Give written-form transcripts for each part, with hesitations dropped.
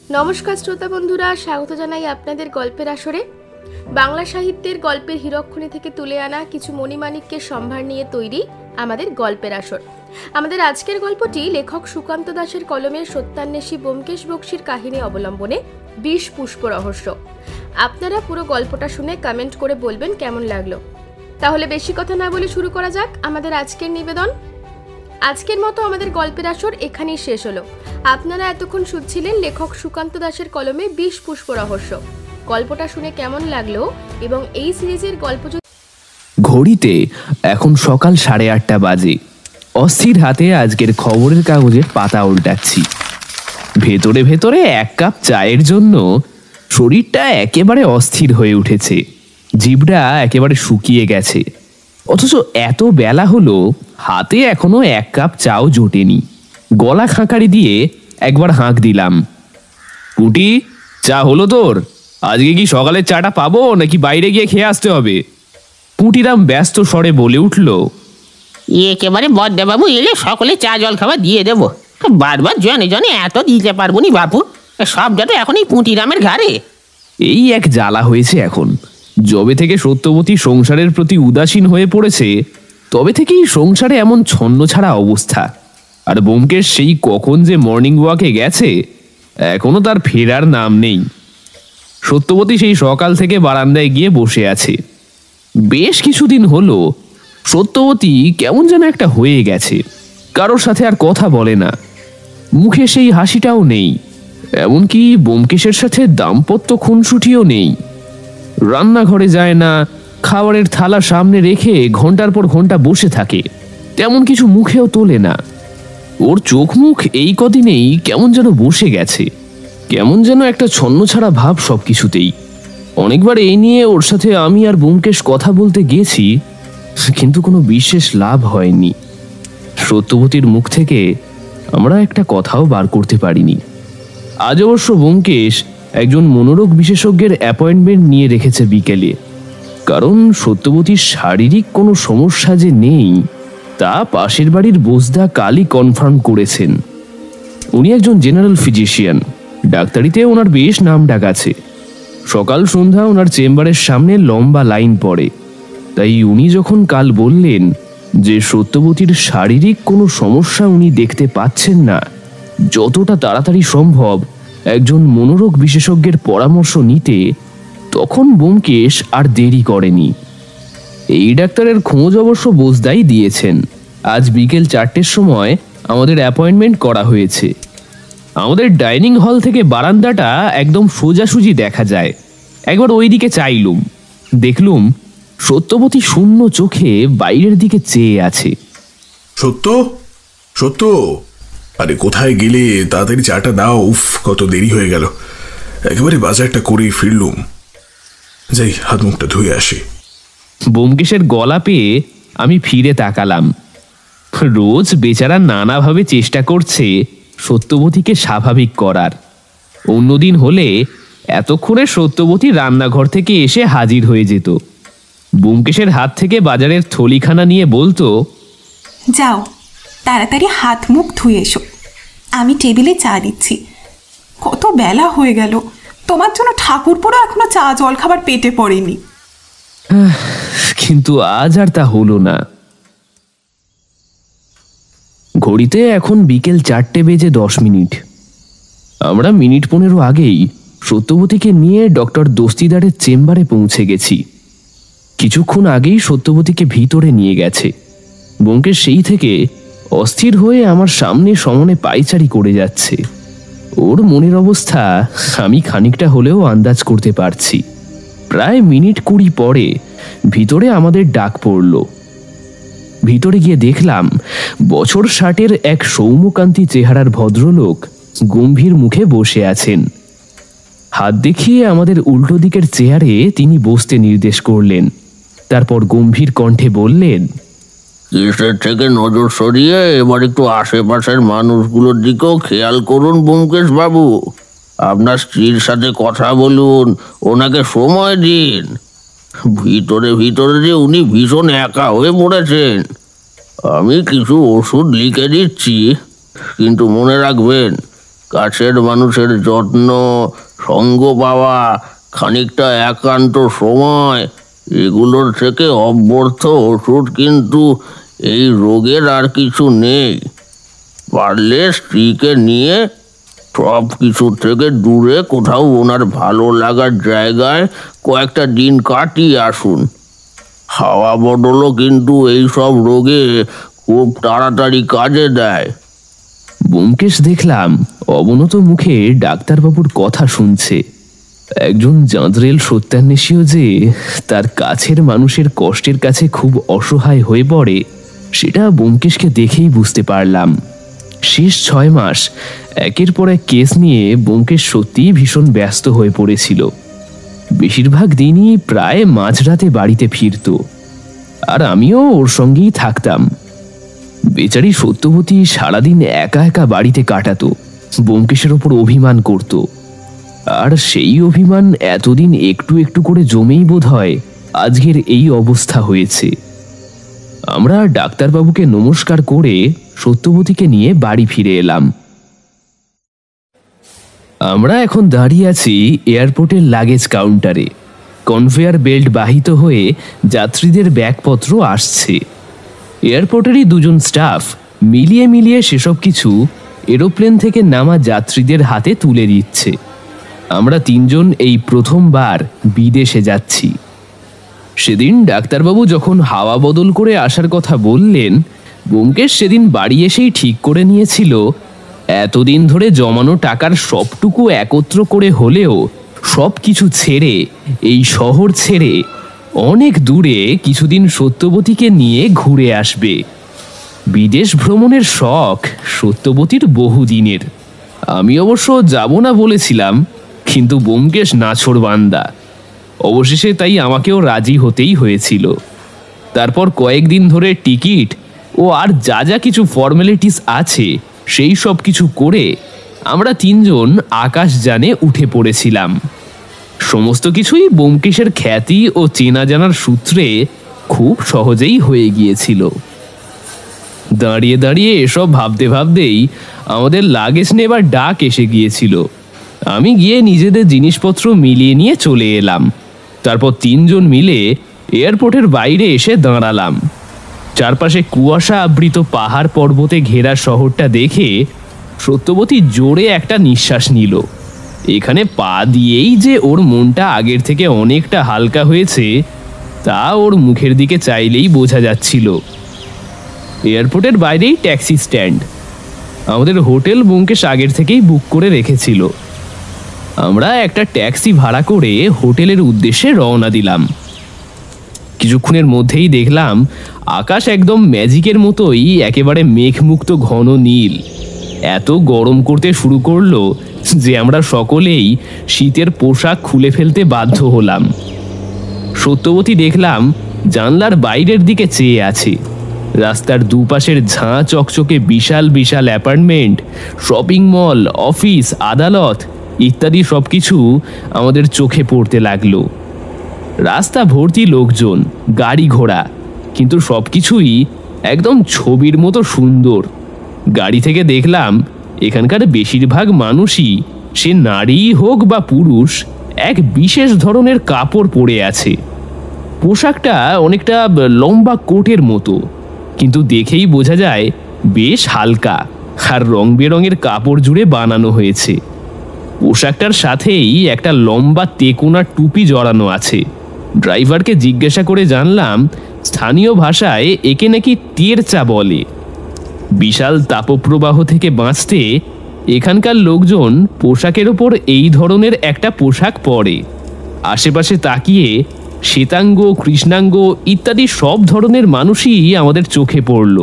নমস্কার শ্রোতা বন্ধুরা, স্বাগত জানাই আপনাদের গল্পের আসরে। বাংলা সাহিত্যের গল্পের হীরকখনি থেকে তুলে আনা কিছু মণিমাণিক্যের সম্ভার নিয়ে তৈরি আমাদের গল্পের আসর। আমাদের আজকের গল্পটি লেখক সুকান্ত দাসের কলমের সত্যান্বেষী ব্যোমকেশ বক্সীর কাহিনী অবলম্বনে ২০ পুষ্প রহস্য। আপনারা পুরো গল্পটা শুনে কমেন্ট করে বলবেন কেমন লাগলো। তাহলে বেশি কথা না বলে শুরু করা যাক আমাদের আজকের নিবেদন। আজকের মতো আমাদের গল্পের আসর এখানেই শেষ হলো। আপনারা এতক্ষণ শুনছিলেন লেখক সুকান্ত দাসের কলমে ২০ পুষ্প রহস্য। গল্পটা শুনে কেমন লাগলো এবং এই সিরিজের গল্প ঘড়িতে এখন সকাল 8:30 বাজে। অস্থির হাতে আজকের খবরের কাগজের পাতা উল্টাচ্ছি। ভেতরে ভেতরে এক কাপ চায়ের জন্য শরীরটা একেবারে অস্থির হয়ে উঠেছে, জিভটা একেবারে শুকিয়ে গেছে। অথচ এত বেলা হলো, হাতে এখনো এক কাপ চাও জোটেনি। গলা খাঁকারি দিয়ে একবার হাঁক দিলাম, পুটি চা হলো তোর? আজকে কি সকালের চাটা পাবো নাকি বাইরে গিয়ে খেয়ে আসতে হবে? পুটিরাম ব্যস্ত স্বরে বলে উঠল, একেবারে বদ্দাবাবু এলে সকলে চা জল খাবার দিয়ে দেবো। বারবার জনে জনে এত দিতে পারবো নি বাপু, সবটা তো এখন এই পুঁটিরামের ঘাড়ে। এই এক জ্বালা হয়েছে এখন। যবে থেকে সত্যবতী সংসারের প্রতি উদাসীন হয়ে পড়েছে, তবে থেকেই সংসারে এমন ছন্ন ছাড়া অবস্থা। আর ব্যোমকেশ সেই কখন যে মর্নিং ওয়াকে গেছে, এখনো তার ফেরার নাম নেই। সত্যবতী সেই সকাল থেকে বারান্দায় গিয়ে বসে আছে। বেশ কিছুদিন হলো সত্যবতী কেমন যেন একটা হয়ে গেছে, কারোর সাথে আর কথা বলে না, মুখে সেই হাসিটাও নেই। এমনকি ব্যোমকেশের সাথে দাম্পত্য খুনসুটিও নেই। রান্নাঘরে যায় না, খাবারের থালা সামনে রেখে ঘন্টার পর ঘন্টা বসে থাকে, তেমন কিছু মুখেও তোলে না। ওর চোখ মুখ এই কদিনেই কেমন যেন বসে গেছে, কেমন যেন একটা ছন্নছাড়া ভাব সবকিছুতেই। অনেকবার এই নিয়ে ওর সাথে আমি আর ব্যোমকেশ কথা বলতে গেছি, কিন্তু কোনো বিশেষ লাভ হয়নি। সত্যবতীর মুখ থেকে আমরা একটা কথাও বার করতে পারিনি। আজ অবশ্য ব্যোমকেশ একজন মনোরোগ বিশেষজ্ঞের অ্যাপয়েন্টমেন্ট নিয়ে রেখেছে বিকেলে, কারণ সত্যবতীর শারীরিক কোনো সমস্যা যে নেই তা পাশের বাড়ির বোসদা কালই কনফার্ম করেছেন। উনি একজন জেনারেল ফিজিশিয়ান, ডাক্তারিতে ওনার বেশ নাম ডাক আছে। সকাল সন্ধ্যা ওনার চেম্বারের সামনে লম্বা লাইন পড়ে। তাই উনি যখন কাল বললেন যে সত্যবতীর শারীরিক কোনো সমস্যা উনি দেখতে পাচ্ছেন না, যতটা তাড়াতাড়ি সম্ভব একজন মনোরোগ বিশেষজ্ঞের পরামর্শ নিতে, তখন ব্যোমকেশ আর দেরি করেনি। এই ডাক্তারের খোঁজ অবশ্য বোসদাই দিয়েছেন। আজ বিকেল 4টের সময় আমাদের অ্যাপয়েন্টমেন্ট করা হয়েছে। আমাদের ডাইনিং হল থেকে বারান্দাটা একদম সোজাসুজি দেখা যায়। একবার ওই দিকে চাইলুম, দেখলুম সত্যবতী শূন্য চোখে বাইরের দিকে চেয়ে আছে। সত্য সত্য, আরে কোথায় গেলে? তাড়াতাড়ি চাটা দাও। উফ, কত দেরি হয়ে গেল। একেবারে বাজারটা করে ফিরলুম, যাই হাত মুখটা ধুয়ে আসি। ব্যোমকেশের গলা পেয়ে আমি ফিরে তাকালাম। রোজ বেচারা নানাভাবে চেষ্টা করছে সত্যবতীকে স্বাভাবিক করার। অন্যদিন হলে এতক্ষণে সত্যবতী রান্নাঘর থেকে এসে হাজির হয়ে যেত। ব্যোমকেশের হাত থেকে বাজারের থলিখানা নিয়ে বলতো, যাও তাড়াতাড়ি হাত মুখ ধুয়ে এসো, আমি টেবিলে চা দিচ্ছি। কত বেলা হয়ে গেল, তোমার জন্য ঠাকুরপোড়া এখনো চা জল খাবার পেটে পড়েনি। কিন্তু আজ আর তা হলো না। ঘড়িতে এখন বিকেল 4:10। আমরা মিনিট 15 আগেই সত্যবতীকে নিয়ে ডক্টর দস্তিদারের চেম্বারে পৌঁছে গেছি। কিছুক্ষণ আগেই সত্যবতীকে ভিতরে নিয়ে গেছে। ব্যোমকেশ সেই থেকে অস্থির হয়ে আমার সামনে সমনে পায়চারি করে যাচ্ছে। ওর মনের অবস্থা আমি খানিকটা হলেও আন্দাজ করতে পারছি। প্রায় মিনিট 20 পরে ভিতরে আমাদের ডাক পড়ল। ভিতরে গিয়ে দেখলাম বছর 60-এর এক সৌম্যকান্তি চেহারার ভদ্রলোক গম্ভীর মুখে বসে আছেন। হাত দেখিয়ে আমাদের উল্টো দিকের চেয়ারে তিনি বসতে নির্দেশ করলেন। তারপর গম্ভীর কণ্ঠে বললেন, কিসের থেকে নজর সরিয়ে এবার একটু আশেপাশের মানুষগুলোর দিকেও খেয়াল করুন ব্যোমকেশ বাবু। আপনার স্ত্রীর সাথে কথা বলুন, ওনাকে সময় দিন। ভিতরে ভিতরে যে উনি ভীষণ একা হয়ে পড়েছেন। আমি কিছু ওষুধ লিখে দিচ্ছি, কিন্তু মনে রাখবেন কাছের মানুষের যত্ন, সঙ্গ পাওয়া, খানিকটা একান্ত সময়, এগুলোর থেকে অব্যর্থ ওষুধ কিন্তু এই রোগের আর কিছু নেই। পারলে স্ত্রীকে নিয়ে সব কিছু থেকে দূরে কোথাও ওনার ভালো লাগার জায়গায় কয়েকটা দিন কাটিয়ে আসুন। হাওয়া বদলও কিন্তু এই সব রোগে খুব তাড়াতাড়ি কাজে দেয়। ব্যোমকেশ দেখলাম অবনত মুখে ডাক্তারবাবুর কথা শুনছে। একজন জাঁদরেল সত্যান্বেষীও যে তার কাছের মানুষের কষ্টের কাছে খুব অসহায় হয়ে পড়ে, সেটা ব্যোমকেশকে দেখেই বুঝতে পারলাম। শেষ 6 মাস একের পর এক কেস নিয়ে ব্যোমকেশ সত্যিই ভীষণ ব্যস্ত হয়ে পড়েছিল। বেশিরভাগ দিনই প্রায় মাঝরাতে বাড়িতে ফিরত, আর আমিও ওর সঙ্গেই থাকতাম। বেচারি সত্যবতী সারাদিন একা একা বাড়িতে কাটাতো, ব্যোমকেশের ওপর অভিমান করত। আর সেই অভিমান এতদিন একটু একটু করে জমেই বোধ হয় আজকের এই অবস্থা হয়েছে। আমরা ডাক্তারবাবুকে নমস্কার করে সত্যবতীকে নিয়ে বাড়ি ফিরে এলাম। আমরা এখন দাঁড়িয়ে আছি এয়ারপোর্টের লাগেজ কাউন্টারে। কনভেয়ার বেল্ট বাহিত হয়ে যাত্রীদের ব্যাগপত্র আসছে। এয়ারপোর্টেরই 2 জন স্টাফ মিলিয়ে মিলিয়ে সেসব কিছু এরোপ্লেন থেকে নামা যাত্রীদের হাতে তুলে দিচ্ছে। আমরা 3 জন এই প্রথমবার বিদেশে যাচ্ছি। সেদিন ডাক্তারবাবু যখন হাওয়া বদল করে আসার কথা বললেন, ব্যোমকেশ সেদিন বাড়ি এসেই ঠিক করে নিয়েছিল এতদিন ধরে জমানো টাকার সবটুকু একত্র করে হলেও সব কিছু ছেড়ে, এই শহর ছেড়ে অনেক দূরে কিছুদিন সত্যবতীকে নিয়ে ঘুরে আসবে। বিদেশ ভ্রমণের শখ সত্যবতীর বহুদিনের। আমি অবশ্য যাব না বলেছিলাম, কিন্তু ব্যোমকেশ নাছোড়বান্দা। অবশেষে তাই আমাকেও রাজি হতেই হয়েছিল। তারপর কয়েকদিন ধরে টিকিট ও আর যা যা কিছু ফর্মালিটিস আছে সেই সব কিছু করে আমরা 3 জন আকাশযানে উঠে পড়েছিলাম। সমস্ত কিছুই ব্যোমকেশের খ্যাতি ও চেনা জানার সূত্রে খুব সহজেই হয়ে গিয়েছিল। দাঁড়িয়ে দাঁড়িয়ে এসব ভাবতে ভাবতেই আমাদের লাগেজ নেবার ডাক এসে গিয়েছিল। আমি গিয়ে নিজেদের জিনিসপত্র মিলিয়ে নিয়ে চলে এলাম। তারপর 3 জন মিলে এয়ারপোর্টের বাইরে এসে দাঁড়ালাম। চারপাশে কুয়াশা আবৃত পাহাড় পর্বতে ঘেরা শহরটা দেখে সত্যবতী জোরে একটা নিঃশ্বাস নিল। এখানে পা দিয়েই যে ওর মনটা আগের থেকে অনেকটা হালকা হয়েছে তা ওর মুখের দিকে চাইলেই বোঝা যাচ্ছিল। এয়ারপোর্টের বাইরেই ট্যাক্সি স্ট্যান্ড। আমাদের হোটেল ব্যোমকেশ আগের থেকেই বুক করে রেখেছিল। আমরা একটা ট্যাক্সি ভাড়া করে হোটেলের উদ্দেশ্যে রওনা দিলাম। কিছুক্ষণের মধ্যেই দেখলাম আকাশ একদম ম্যাজিকের মতোই একেবারে মেঘমুক্ত ঘন নীল। এত গরম করতে শুরু করলো যে আমরা সকলেই শীতের পোশাক খুলে ফেলতে বাধ্য হলাম। সত্যবতী দেখলাম জানলার বাইরের দিকে চেয়ে আছে। রাস্তার দুপাশের ঝাঁ চকচকে বিশাল বিশাল অ্যাপার্টমেন্ট, শপিং মল, অফিস, আদালত ইত্যাদি সবকিছু আমাদের চোখে পড়তে লাগলো। রাস্তা ভর্তি লোকজন, গাড়ি ঘোড়া, কিন্তু সবকিছুই একদম ছবির মতো সুন্দর। গাড়ি থেকে দেখলাম এখানকার বেশিরভাগ মানুষই, সে নারী হোক বা পুরুষ, এক বিশেষ ধরনের কাপড় পরে আছে। পোশাকটা অনেকটা লম্বা কোটের মতো, কিন্তু দেখেই বোঝা যায় বেশ হালকা আর রং বেরঙের কাপড় জুড়ে বানানো হয়েছে। পোশাকটার সাথেই একটা লম্বা তেকোনা টুপি জড়ানো আছে। ড্রাইভারকে জিজ্ঞাসা করে জানলাম স্থানীয় ভাষায় একে নাকি টেরচা বলে। বিশাল তাপপ্রবাহ থেকে বাঁচতে এখানকার লোকজন পোশাকের ওপর এই ধরনের একটা পোশাক পরে। আশেপাশে তাকিয়ে শ্বেতাঙ্গ, কৃষ্ণাঙ্গ ইত্যাদি সব ধরনের মানুষই আমাদের চোখে পড়ল,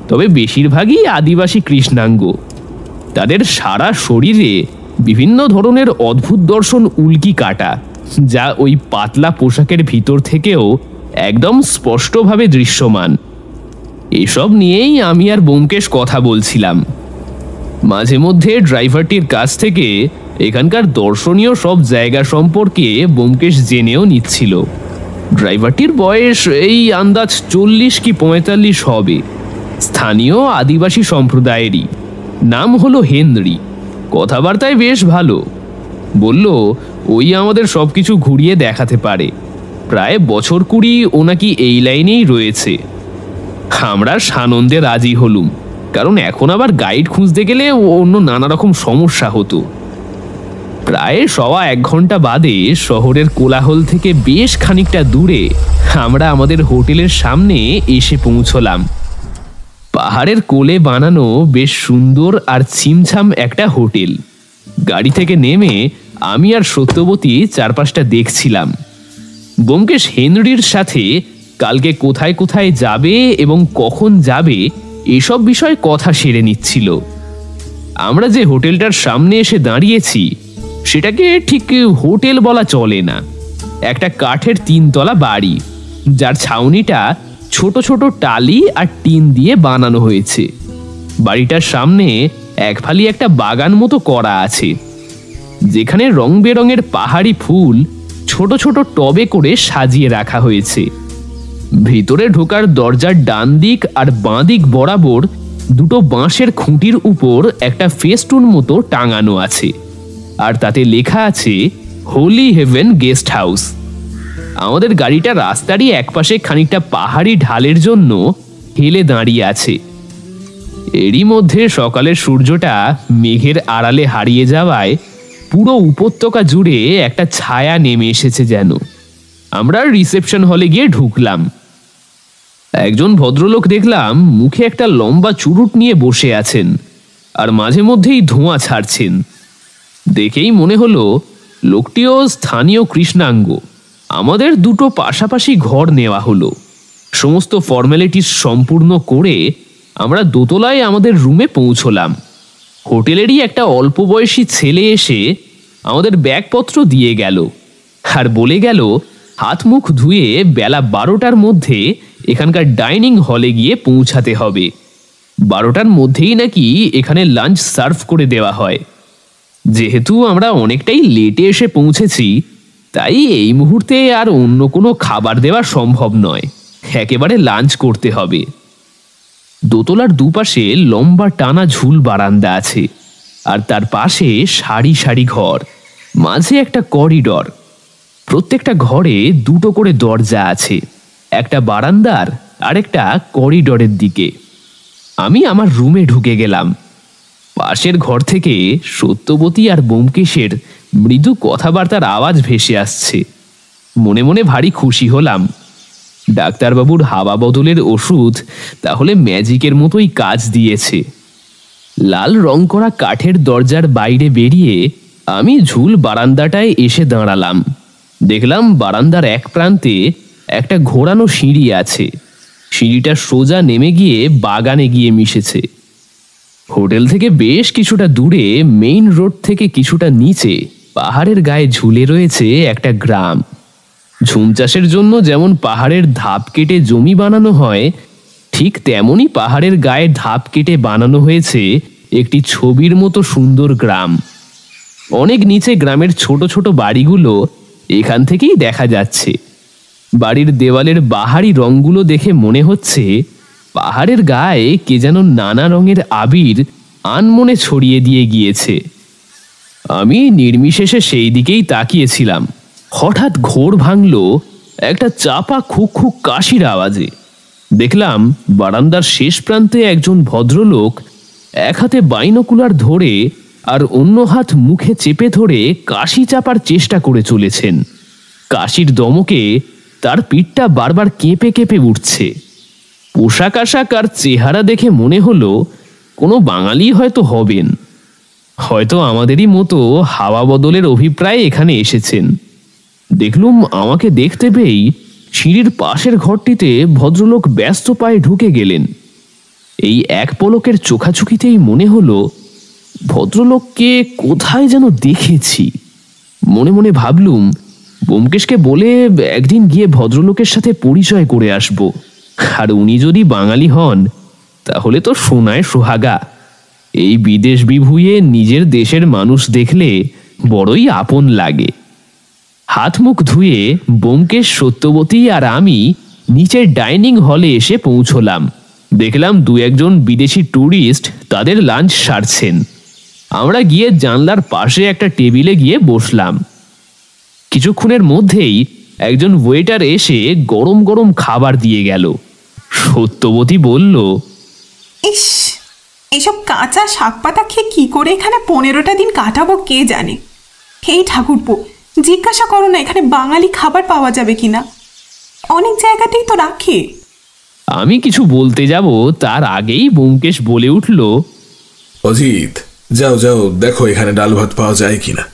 তবে বেশিরভাগই আদিবাসী কৃষ্ণাঙ্গ। তাদের সারা শরীরে বিভিন্ন ধরনের অদ্ভুত দর্শন উল্কি কাটা, যা ওই পাতলা পোশাকের ভিতর থেকেও একদম স্পষ্টভাবে দৃশ্যমান। এসব নিয়েই আমি আর ব্যোমকেশ কথা বলছিলাম। মাঝে মধ্যে ড্রাইভারটির কাছ থেকে এখানকার দর্শনীয় সব জায়গা সম্পর্কে ব্যোমকেশ জেনেও নিচ্ছিল। ড্রাইভারটির বয়স এই আন্দাজ 40 কি 45 হবে। স্থানীয় আদিবাসী সম্প্রদায়েরই। নাম হলো হেনরি। কথাবার্তায় বেশ ভালো। বলল ওই আমাদের সবকিছু ঘুরিয়ে দেখাতে পারে। প্রায় বছর 20 ও নাকি এই লাইনেই রয়েছে। আমরা সানন্দে রাজি হলুম, কারণ এখন আবার গাইড খুঁজতে গেলে অন্য নানা রকম সমস্যা হতো। প্রায় 1.25 ঘন্টা বাদে শহরের কোলাহল থেকে বেশ খানিকটা দূরে আমরা আমাদের হোটেলের সামনে এসে পৌঁছলাম। পাহাড়ের কোলে বানানো বেশ সুন্দর আর ছিমছাম একটা হোটেল। গাড়ি থেকে নেমে আমি আর সত্যবতী চারপাশটা দেখছিলাম। ব্যোমকেশ হেনরির সাথে কালকে কোথায় কোথায় যাবে এবং কখন যাবে এসব বিষয়ে কথা সেরে নিচ্ছিল। আমরা যে হোটেলটার সামনে এসে দাঁড়িয়েছি সেটাকে ঠিক হোটেল বলা চলে না, একটা কাঠের 3 তলা বাড়ি, যার ছাউনিটা ছোট ছোট টালি আর টিন দিয়ে বানানো হয়েছে। বাড়িটার সামনে একফালি একটা বাগান মতো করা আছে, যেখানে রং বেরঙের পাহাড়ি ফুল ছোট ছোট টবে করে সাজিয়ে রাখা হয়েছে। ভিতরে ঢোকার দরজার ডান দিক আর বাঁ দিক বরাবর 2টো বাঁশের খুঁটির উপর একটা ফেস্টুন মতো টাঙানো আছে, আর তাতে লেখা আছে হোলি হেভেন গেস্ট হাউস। আমাদের গাড়িটা রাস্তারই একপাশে খানিকটা পাহাড়ি ঢালের জন্য হেলে দাঁড়িয়ে আছে। এরই মধ্যে সকালের সূর্যটা মেঘের আড়ালে হারিয়ে যাওয়ায় পুরো উপত্যকা জুড়ে একটা ছায়া নেমে এসেছে যেন। আমরা রিসেপশন হলে গিয়ে ঢুকলাম। একজন ভদ্রলোক দেখলাম মুখে একটা লম্বা চুরুট নিয়ে বসে আছেন আর মাঝে মধ্যেই ধোঁয়া ছাড়ছেন। দেখেই মনে হলো লোকটিও স্থানীয় কৃষ্ণাঙ্গ। আমাদের 2টো পাশাপাশি ঘর নেওয়া হলো। সমস্ত ফর্মালিটিস সম্পূর্ণ করে আমরা দোতলায় আমাদের রুমে পৌঁছলাম। হোটেলেরই একটা অল্প বয়সী ছেলে এসে আমাদের ব্যাগপত্র দিয়ে গেল আর বলে গেল হাত মুখ ধুয়ে বেলা 12টার মধ্যে এখানকার ডাইনিং হলে গিয়ে পৌঁছাতে হবে। 12টার মধ্যেই নাকি এখানে লাঞ্চ সার্ভ করে দেওয়া হয়। যেহেতু আমরা অনেকটাই লেটে এসে পৌঁছেছি, তাই এই মুহূর্তে আর অন্য কোনো খাবার দেওয়া সম্ভব নয়, একেবারে লাঞ্চ করতে হবে। দোতলার দুপাশে লম্বা টানা ঝুল বারান্দা আছে, আর তার পাশে সারি সারি ঘর, মাঝে একটা করিডর। প্রত্যেকটা ঘরে 2টো করে দরজা আছে, একটা বারান্দার আর একটা করিডরের দিকে। আমি আমার রুমে ঢুকে গেলাম। পাশের ঘর থেকে সত্যবতী আর ব্যোমকেশের মৃদু কথাবার্তার আওয়াজ ভেসে আসছে। মনে মনে ভারী খুশি হলাম। ডাক্তারবাবুর হাওয়া বদলের ওষুধ তাহলে ম্যাজিকের মতোই কাজ দিয়েছে। লাল রং করা কাঠের দরজার বাইরে বেরিয়ে আমি ঝুল বারান্দাটায় এসে দাঁড়ালাম। দেখলাম বারান্দার এক প্রান্তে একটা ঘোরানো সিঁড়ি আছে। সিঁড়িটা সোজা নেমে গিয়ে বাগানে গিয়ে মিশেছে। হোটেল থেকে বেশ কিছুটা দূরে মেইন রোড থেকে কিছুটা নিচে পাহাড়ের গায়ে ঝুলে রয়েছে একটা গ্রাম। ঝুম চাষের জন্য যেমন পাহাড়ের ধাপ কেটে জমি বানানো হয়, ঠিক তেমনই পাহাড়ের গায়ে ধাপ কেটে বানানো হয়েছে একটি ছবির মতো সুন্দর গ্রাম। অনেক নিচে গ্রামের ছোট ছোট বাড়িগুলো এখান থেকেই দেখা যাচ্ছে। বাড়ির দেওয়ালের বাহারি রঙগুলো দেখে মনে হচ্ছে পাহাড়ের গায়ে কে যেন নানা রঙের আবির আনমনে ছড়িয়ে দিয়ে গিয়েছে। আমি নির্বিশেষে সেই দিকেই তাকিয়েছিলাম। হঠাৎ ঘোর ভাঙল একটা চাপা খুক খুক কাশির আওয়াজে। দেখলাম বারান্দার শেষ প্রান্তে একজন ভদ্রলোক এক হাতে বাইনোকুলার ধরে আর অন্য হাত মুখে চেপে ধরে কাশি চাপার চেষ্টা করে চলেছেন। কাশির দমকে তার পিঠটা বারবার কেঁপে কেঁপে উঠছে। পোশাক আশাক আর চেহারা দেখে মনে হলো কোনো বাঙালি হয়তো হবেন, হয়তো আমাদেরই মতো হাওয়া বদলের অভিপ্রায়ে এখানে এসেছেন। দেখলুম আমাকে দেখতে পেয়েই সিঁড়ির পাশের ঘরটিতে ভদ্রলোক ব্যস্ত পায়ে ঢুকে গেলেন। এই এক পলকের চোখাচোখিতেই মনে হলো ভদ্রলোককে কোথায় যেন দেখেছি। মনে মনে ভাবলুম ব্যোমকেশকে বলে একদিন গিয়ে ভদ্রলোকের সাথে পরিচয় করে আসব, আর উনি যদি বাঙালি হন তাহলে তো সোনায় সোহাগা। এই বিদেশ বিভুঁইয়ে নিজের দেশের মানুষ দেখলে বড়ই আপন লাগে। হাত মুখ ধুয়ে ব্যোমকেশ, সত্যবতী আর আমি নিচের ডাইনিং হলে এসে পৌঁছলাম। দেখলাম 2-1 জন বিদেশি ট্যুরিস্ট তাদের লাঞ্চ সারছেন। আমরা গিয়ে জানলার পাশে একটা টেবিলে গিয়ে বসলাম। কিছুক্ষণের মধ্যেই একজন ওয়েটার এসে গরম গরম খাবার দিয়ে গেল। সত্যবতী বলল, ইস, এইসব কাঁচা শাক পাতা খেয়ে কি করে এখানে 15টা দিন কাটাবো কে জানে। এই ঠাকুরপো, জিজ্ঞাসা করো না এখানে বাঙালি খাবার পাওয়া যাবে কিনা। অনেক জায়গাতেই তো রাখে। আমি কিছু বলতে যাব তার আগেই ব্যোমকেশ বলে উঠল, অজিত, যাও যাও দেখো এখানে ডাল ভাত পাওয়া যায় কিনা।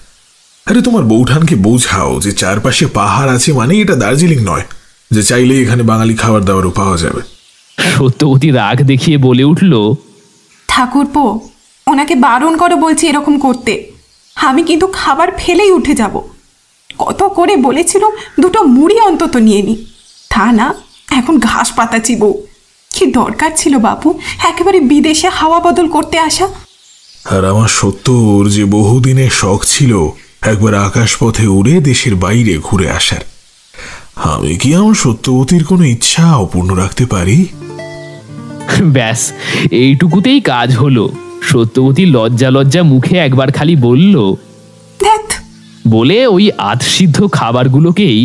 আরে তোমার বৌঠানকে বোঝাও যে চারপাশে পাহাড় আছে মানে এটা দার্জিলিং নয় যে চাইলে এখানে বাঙালি খাবার দাবারও পাওয়া যাবে। সত্যবতী রাগ দেখিয়ে বলে উঠল, ঠাকুরপো, ওনাকে বারণ করো বলছি এরকম করতে। আমি কিন্তু খাবার ফেলেই উঠে যাব। কত করে বলেছিলাম দুটো মুড়ি অন্তত নিয়ে নি, তা না, এখন ঘাস পাতা চিবো। কি দরকার ছিল বাপু একেবারে বিদেশে হাওয়া বদল করতে আসা। আর আমার সত্যর যে বহুদিনের শখ ছিল একবার আকাশপথে উড়ে দেশের বাইরে ঘুরে আসার, আমি কি আমার সত্যবতীর কোনো ইচ্ছা অপূর্ণ রাখতে পারি? ব্যাস এইটুকুতেই কাজ হলো। সত্যবতী লজ্জা লজ্জা মুখে একবার খালি বলল, ধ্যাৎ, বলে ওই আধসিদ্ধ খাবারগুলোকেই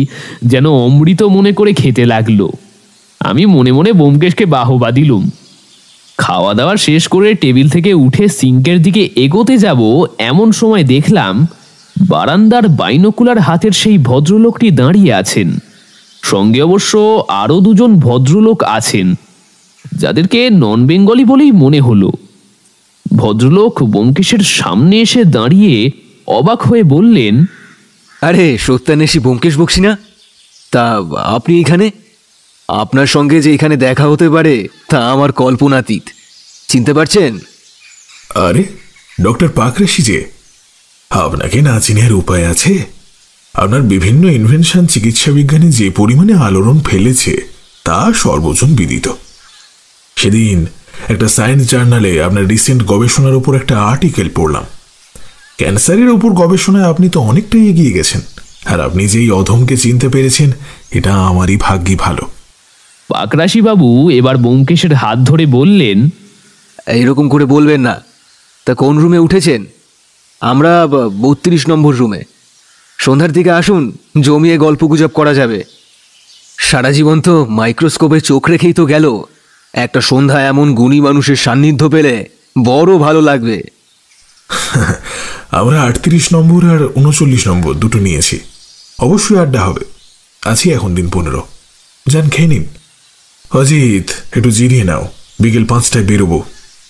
যেন অমৃত মনে করে খেতে লাগলো। আমি মনে মনে ব্যোমকেশকে বাহবা দিলুম। খাওয়া দাওয়া শেষ করে টেবিল থেকে উঠে সিঙ্কের দিকে এগোতে যাব এমন সময় দেখলাম বারান্দার বাইনোকুলার হাতের সেই ভদ্রলোকটি দাঁড়িয়ে আছেন। সঙ্গে অবশ্য আরো দুজন ভদ্রলোক আছেন, যাদেরকে নন বেঙ্গলি বলেই মনে হলো। ভদ্রলোক ব্যোমকেশের সামনে এসে দাঁড়িয়ে অবাক হয়ে বললেন, আরে সত্যান্বেষী ব্যোমকেশ বক্সী না? তা আপনি এখানে? আপনার সঙ্গে যে এখানে দেখা হতে পারে তা আমার কল্পনাতীত। চিনতে পারছেন? আরে ডক্টর পাকরাশি যে, আপনাকে না চিনার উপায় আছে? আপনার বিভিন্ন ইনভেনশন চিকিৎসা বিজ্ঞানে যে পরিমাণে আলোড়ন ফেলেছে তা সর্বজন বিদিত। সেদিন একটা সায়েন্স জার্নালে আপনার রিসেন্ট গবেষণার উপর একটা আর্টিকেল পড়লাম। ক্যান্সারের ওপর গবেষণায় আপনি তো অনেকটাই এগিয়ে গেছেন, আর আপনি যেই অধমকে চিনতে পেরেছেন এটা আমারই ভাগ্যি ভালো। পাকরাশি বাবু এবার ব্যোমকেশের হাত ধরে বললেন, এইরকম করে বলবেন না। তা কোন রুমে উঠেছেন? আমরা 32 নম্বর রুমে। সন্ধ্যার দিকে আসুন, জমিয়ে গল্পগুজব করা যাবে। সারা জীবন তো মাইক্রোস্কোপে চোখ রেখেই তো গেল। একটা সন্ধ্যা এমন গুণী মানুষের সান্নিধ্য পেলে বড় ভালো লাগবে। আমরা 38 নম্বর আর 39 নম্বর দুটো নিয়েছি। অবশ্যই আড্ডা হবে। আছি এখন দিন 15। যান খেয়ে নিন। অজিত, একটু জিরিয়ে নাও, বিকেল 5টায় বেরোবো।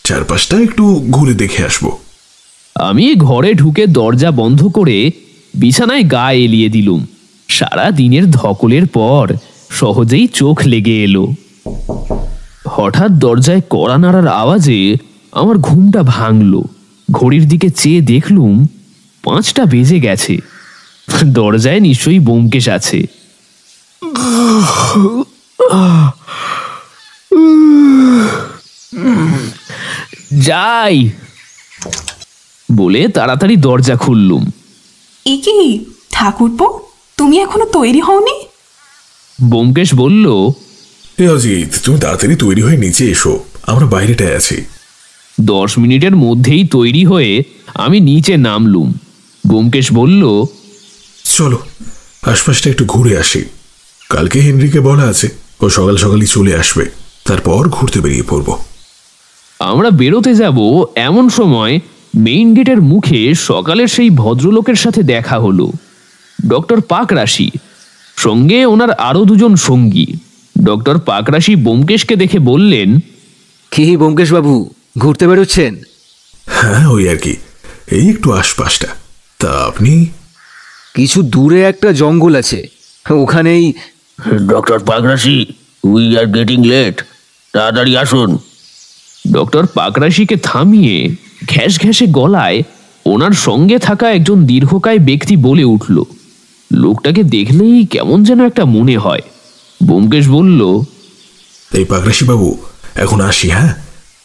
চারপাশটা একটু ঘুরে দেখে আসবো। আমি ঘরে ঢুকে দরজা বন্ধ করে বিছানায় গা এলিয়ে দিলুম। সারা দিনের ধকলের পর সহজেই চোখ লেগে এলো। হঠাৎ দরজায় কড়া নাড়ার আওয়াজে আমার ঘুমটা ভাঙল। ঘড়ির দিকে চেয়ে দেখলুম 5টা বেজে গেছে। দরজায় নিশ্চয়ই ব্যোমকেশ আছে। যাই বলে তাড়াতাড়ি দরজা খুললুম। এ কি ঠাকুরপো, তুমি এখনো তৈরি হওনি? ব্যোমকেশ বলল, এ অজিত, তুমি তাড়াতাড়ি তৈরি হয়ে নিচে এসো, আমরা বাইরেটায় আছি। 10 মিনিটের মধ্যেই তৈরি হয়ে আমি নিচে নামলুম। ব্যোমকেশ বলল, চলো আশপাশটা একটু ঘুরে আসি। কালকে হেনরিকে বলা আছে ও সকাল সকালই চলে আসবে, তারপর ঘুরতে বেরিয়ে পড়ব। আমরা বেরোতে যাব এমন সময় মেইন গেটের মুখে সকালের সেই ভদ্রলোকের সাথে দেখা হলো। ডক্টর পাকরাশি, সঙ্গে ওনার আরো দুজন সঙ্গী। ডক্টর পাকরাশি ব্যোমকেশকে দেখে বললেন, কি ব্যোমকেশ বাবু, ঘুরতে বেরোচ্ছেন? হ্যাঁ, ওই আর কি, এই একটু আশপাশটা। তা আপনি? কিছু দূরে একটা জঙ্গল আছে, ওখানেই। Doctor Pakrashi, we are getting late, তাড়াতাড়ি আসুন। ডক্টর পাকরাশিকে থামিয়ে ঘ্যাস ঘ্যাসে গলায় ওনার সঙ্গে থাকা একজন দীর্ঘকায় ব্যক্তি বলে উঠল। লোকটাকে দেখলেই কেমন যেন একটা মনে হয়। ব্যোমকেশ বলল, এই পাকরাশি বাবু, এখন আসি। হ্যাঁ,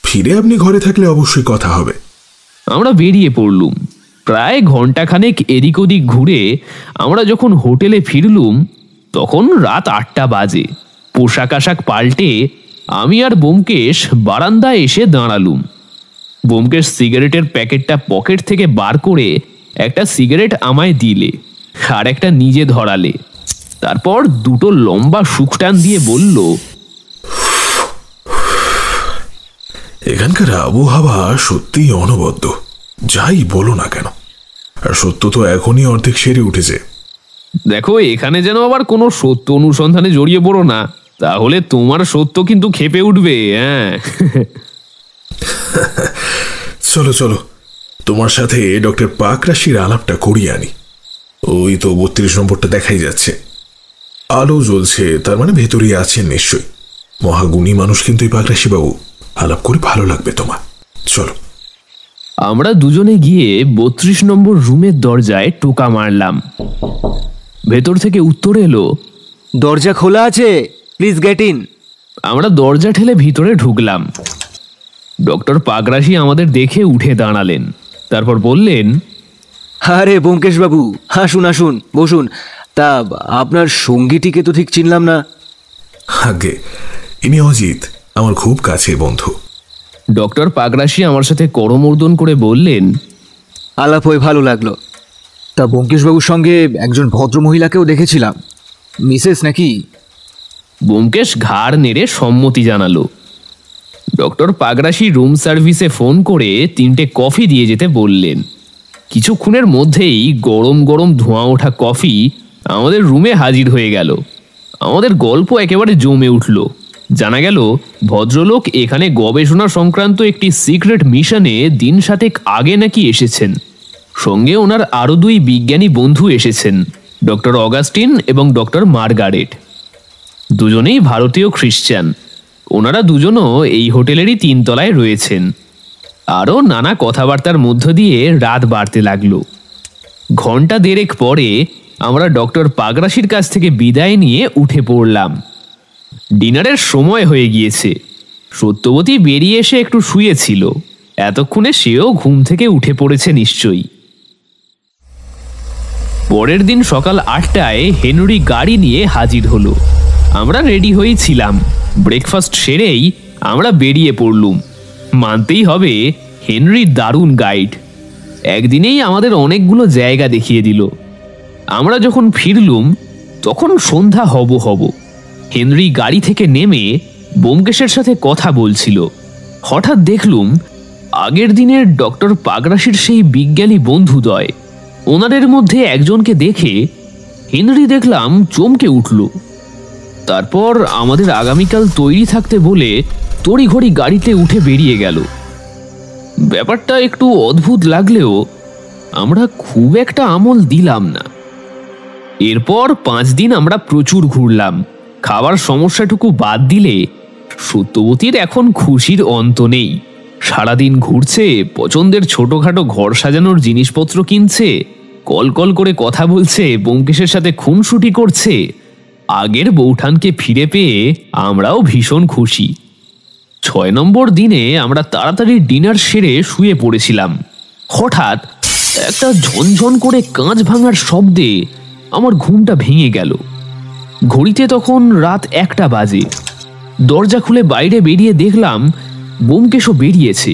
ফিরে আপনি ঘরে থাকলে অবশ্যই কথা হবে। আমরা বেরিয়ে পড়লুম। প্রায় ঘন্টাখানেক এদিক ওদিক ঘুরে আমরা যখন হোটেলে ফিরলুম তখন রাত 8টা বাজে। পোশাক আশাক পাল্টে আমি আর ব্যোমকেশ বারান্দায় এসে দাঁড়ালুম। ব্যোমকেশ সিগারেটের প্যাকেটটা পকেট থেকে বার করে একটা সিগারেট আমায় দিলে, আর একটা নিজে ধরালে। তারপর দুটো লম্বা সুখটান দিয়ে বলল, এখানকার আবহাওয়া সত্যিই অনবদ্য, যাই বলো না কেন। আর সত্য তো এখনই অর্ধেক সেরে উঠেছে। দেখো, এখানে যেন আবার কোনো সত্য অনুসন্ধানে জড়িয়ে পড়ো না, তাহলে তোমার সত্য কিন্তু খেপে উঠবে। হ্যাঁ, চলো চলো, তোমার সাথে ডক্টর পাকরাশির আলাপটা করিয়ে আনি। ওই তো 32 নম্বরটা দেখাই যাচ্ছে, আলো জ্বলছে, তার মানে ভেতরেই আছেন নিশ্চয়ই। মহাগুণী মানুষ কিন্তু এই পাকরাশি বাবু, আলাপ করে ভালো লাগবে তোমার। চলো। আমরা দুজনে গিয়ে 32 নম্বর রুমের দরজায় টোকা মারলাম। ভেতর থেকে উত্তর এলো, দরজা খোলা আছে, প্লিজ গেট ইন। আমরা দরজা ঠেলে ভিতরে ঢুকলাম। ডক্টর পাকরাশি আমাদের দেখে উঠে দাঁড়ালেন, তারপর বললেন, আরে ব্যোমকেশ বাবু, আসুন আসুন, বসুন। তা আপনার সঙ্গীটিকে তো ঠিক চিনলাম না। আগে, ইনি অজিত, আমার খুব কাছের বন্ধু। ডক্টর পাকরাশি আমার সাথে করমর্দন করে বললেন, আলাপ হয়ে ভালো লাগলো। তা ব্যোমকেশবাবুর সঙ্গে একজন ভদ্রমহিলাকেও দেখেছিলাম, মিসেস নাকি? ব্যোমকেশ ঘাড় নেড়ে সম্মতি জানালো। ডক্টর পাকরাশি রুম সার্ভিসে ফোন করে 3টে কফি দিয়ে যেতে বললেন। কিছুক্ষণের মধ্যেই গরম গরম ধোঁয়া ওঠা কফি আমাদের রুমে হাজির হয়ে গেল। আমাদের গল্প একেবারে জমে উঠল। জানা গেল ভদ্রলোক এখানে গবেষণা সংক্রান্ত একটি সিক্রেট মিশনে দিন 7 আগে নাকি এসেছেন। সঙ্গে ওনার আরও 2 বিজ্ঞানী বন্ধু এসেছেন, ডক্টর অগাস্টিন এবং ডক্টর মার্গারেট। দুজনেই ভারতীয় খ্রিস্টান। ওনারা দুজনও এই হোটেলেরই 3 তলায় রয়েছেন। আরও নানা কথাবার্তার মধ্য দিয়ে রাত বাড়তে লাগলো। ঘন্টা 1.5 পরে আমরা ডক্টর পাকরাশির কাছ থেকে বিদায় নিয়ে উঠে পড়লাম। ডিনারের সময় হয়ে গিয়েছে। সত্যবতী বেরিয়ে এসে একটু শুয়েছিল, এতক্ষণে সেও ঘুম থেকে উঠে পড়েছে নিশ্চয়ই। পরের দিন সকাল 8টায় হেনরি গাড়ি নিয়ে হাজির হলো। আমরা রেডি হয়েছিলাম। ব্রেকফাস্ট সেরেই আমরা বেরিয়ে পড়লুম। মানতেই হবে, হেনরি দারুণ গাইড। একদিনেই আমাদের অনেকগুলো জায়গা দেখিয়ে দিল। আমরা যখন ফিরলুম তখন সন্ধ্যা হব। হেনরি গাড়ি থেকে নেমে ব্যোমকেশের সাথে কথা বলছিল। হঠাৎ দেখলুম আগের দিনের ডক্টর পাকরাশির সেই বিজ্ঞানী বন্ধুদ্বয়। ওনাদের মধ্যে একজনকে দেখে হেনরি দেখলাম চমকে উঠল। তারপর আমাদের আগামীকাল তৈরি থাকতে বলে তড়িঘড়ি গাড়িতে উঠে বেরিয়ে গেল। ব্যাপারটা একটু অদ্ভুত লাগলেও আমরা খুব একটা আমল দিলাম না। এরপর 5 দিন আমরা প্রচুর ঘুরলাম। খাবার সমস্যাটুকু বাদ দিলে সত্যবতীর এখন খুশির অন্ত নেই। সারাদিন ঘুরছে, পছন্দের ছোটখাটো ঘর সাজানোর জিনিসপত্র কিনছে, কল কল করে কথা বলছে, ব্যোমকেশের সাথে খুনসুটি করছে। আগের বৌঠানকে ফিরে পেয়ে আমরাও ভীষণ খুশি। 6 নম্বর দিনে আমরা তাড়াতাড়ি ডিনার সেরে শুয়ে পড়েছিলাম। হঠাৎ একটা ঝনঝন করে কাঁচ ভাঙার শব্দে আমার ঘুমটা ভেঙে গেল। ঘড়িতে তখন রাত 1টা বাজে। দরজা খুলে বাইরে বেরিয়ে দেখলাম ব্যোমকেশও বেরিয়েছে।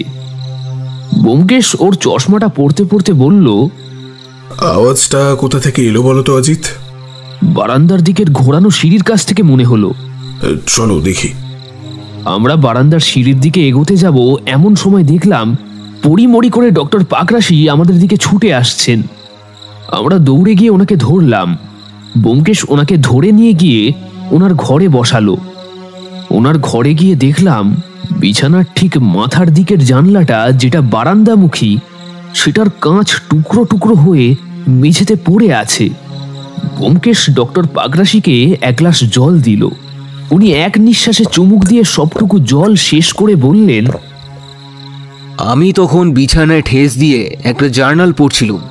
ব্যোমকেশ ওর চশমাটা পড়তে পড়তে বলল, আওয়াজটা কোথা থেকে এলো বলো তো অজিত? বারান্দার দিকের ঘোরানো সিঁড়ির কাছ থেকে মনে হলো। চলো দেখি। আমরা বারান্দার সিঁড়ির দিকে এগোতে যাব, এমন সময় দেখলাম পড়িমড়ি করে ডক্টর পাকরাশি আমাদের দিকে ছুটে আসছেন। আমরা দৌড়ে গিয়ে ওনাকে ধরলাম। ব্যোমকেশ ওনাকে ধরে নিয়ে গিয়ে ওনার ঘরে বসালো। ওনার ঘরে গিয়ে দেখলাম বিছানার ঠিক মাথার দিকের জানলাটা, যেটা বারান্দামুখী, সেটার কাঁচ টুকরো টুকরো হয়ে মেঝেতে পড়ে আছে। ব্যোমকেশ ডক্টর পাকরাশিকে 1 গ্লাস জল দিল। উনি এক নিঃশ্বাসে চুমুক দিয়ে সবটুকু জল শেষ করে বললেন, আমি তখন বিছানায় ঠেস দিয়ে একটা জার্নাল পড়ছিলাম।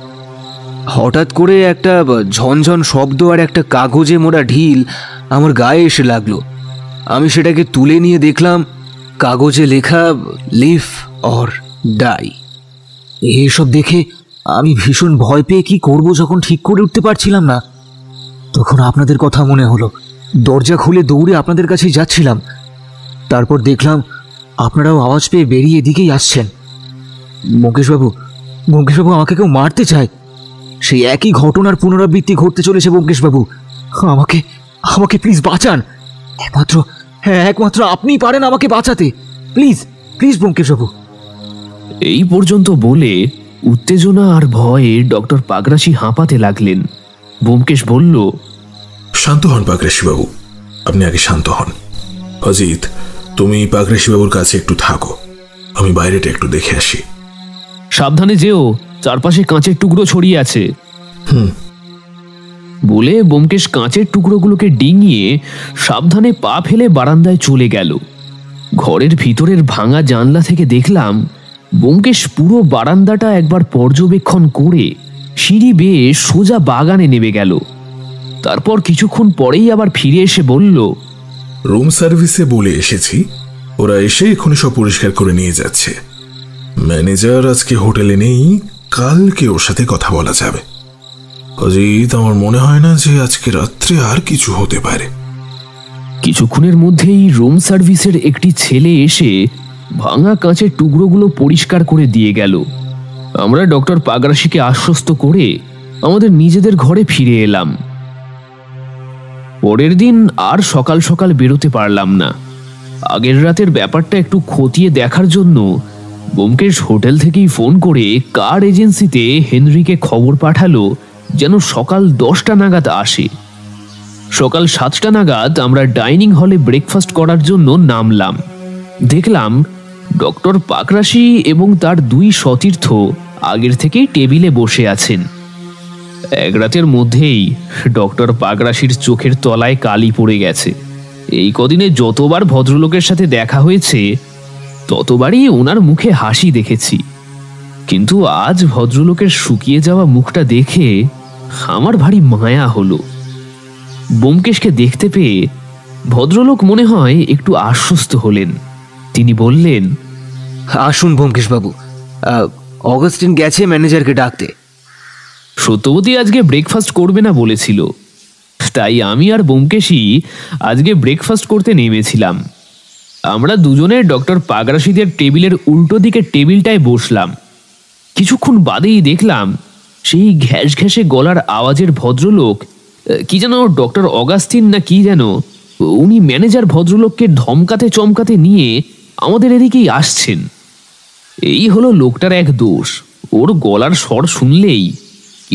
হঠাৎ করে একটা ঝনঝন শব্দ আর একটা কাগজে মোড়া ঢিল আমার গায়ে এসে লাগলো। আমি সেটাকে তুলে নিয়ে দেখলাম কাগজে লেখা লিভ অর ডাই। এইসব দেখে আমি ভীষণ ভয় পেয়ে কি করব যখন ঠিক করে উঠতে পারছিলাম না, তখন আপনাদের কথা মনে হলো। দরজা খুলে দৌড়ে আপনাদের কাছেই যাচ্ছিলাম। তারপর দেখলাম আপনারাও আওয়াজ পেয়ে বেরিয়ে এদিকেই আসছেন। ব্যোমকেশবাবু, ব্যোমকেশবাবু, আমাকে কেউ মারতে চায়। সেই একই ঘটনার পুনরাবৃত্তি ঘটতে চলেছে ব্যোমকেশবাবু। আমাকে আমাকে প্লিজ বাঁচান। একমাত্র আপনিই পারেন আমাকে বাঁচাতে। প্লিজ প্লিজ ব্যোমকেশবাবু। এই পর্যন্ত বলে উত্তেজনা আর ভয়ে ডক্টর পাগরাশি হাঁপাতে লাগলেন। ব্যোমকেশ বলল, শান্ত হন পাগরাশি বাবু, আপনি আগে শান্ত হন। অজিত, তুমি পাগরাশি বাবুর কাছে একটু থাকো, আমি বাইরেটা একটু দেখে আসি। সাবধানে যেও, চারপাশে কাঁচের টুকরো ছড়িয়ে আছে। বলে ব্যোমকেশ কাঁচের টুকরোগুলোকে ডিঙিয়ে সাবধানে পা ফেলে বারান্দায় চলে গেল। ঘরের ভিতরের ভাঙা জানলা থেকে দেখলাম ব্যোমকেশ পুরো বারান্দাটা একবার পর্যবেক্ষণ করে সিঁড়ি বেয়ে সোজা বাগানে নেমে গেল। তারপর কিছুক্ষণ পরেই আবার ফিরে এসে বলল, রুম সার্ভিসে বলে এসেছি, ওরা এসে এখনই সব পরিষ্কার করে নিয়ে যাচ্ছে। ম্যানেজার আজকে হোটেলে নেই, কালকে ওর সাথে কথা বলা যাবে। অজিত, আমার মনে হয় না যে আজকে রাত্রে আর কিছু হতে পারে। কিছুক্ষণের মধ্যেই রুম সার্ভিসের একটি ছেলে এসে ভাঙা কাঁচের টুকরোগুলো পরিষ্কার করে দিয়ে গেল। আমরা ডক্টর পাগরাশিকে আশ্বস্ত করে আমাদের নিজেদের ঘরে ফিরে এলাম। পরের দিন আর সকাল সকাল বেরোতে পারলাম না। আগের রাতের ব্যাপারটা একটু খতিয়ে দেখার জন্য ব্যোমকেশ হোটেল থেকেই ফোন করে কার এজেন্সিতে হেনরিকে খবর পাঠালো যেন সকাল 10টা নাগাদ আসে। সকাল 7টা নাগাদ আমরা ডাইনিং হলে ব্রেকফাস্ট করার জন্য নামলাম। দেখলাম ডক্টর পাগরাশি এবং তার 2 সতীর্থ আগের থেকেই টেবিলে বসে আছেন। এক রাতের মধ্যেই ডক্টর পাগরাশির চোখের তলায় কালি পড়ে গেছে। এই কদিনে যতবার ভদ্রলোকের সাথে দেখা হয়েছে ততবারই ওনার মুখে হাসি দেখেছি, কিন্তু আজ ভদ্রলোকের শুকিয়ে যাওয়া মুখটা দেখে আমার ভারী মায়া হলো। ব্যোমকেশকে দেখতে পেয়ে ভদ্রলোক মনে হয় একটু আশ্বস্ত হলেন। তিনি বললেন, আসুন ব্যোমকেশবাবু, অগাস্টিন গেছে ম্যানেজারকে ডাকতে। সত্যবতী আজকে ব্রেকফাস্ট করবে না বলেছিল, তাই আমি আর ব্যোমকেশই আজকে ব্রেকফাস্ট করতে নেমেছিলাম। আমরা দুজনে ডক্টর পাগরাশিদের টেবিলের উল্টো দিকে টেবিলটায় বসলাম। কিছুক্ষণ বাদেই দেখলাম সেই ঘ্যাস ঘ্যাসে গলার আওয়াজের ভদ্রলোক, কি যেন ডক্টর অগাস্টিন না কি যেন, উনি ম্যানেজার ভদ্রলোককে ধমকাতে চমকাতে নিয়ে আমাদের এদিকেই আসছেন। এই হলো লোকটার এক দোষ, ওর গলার স্বর শুনলেই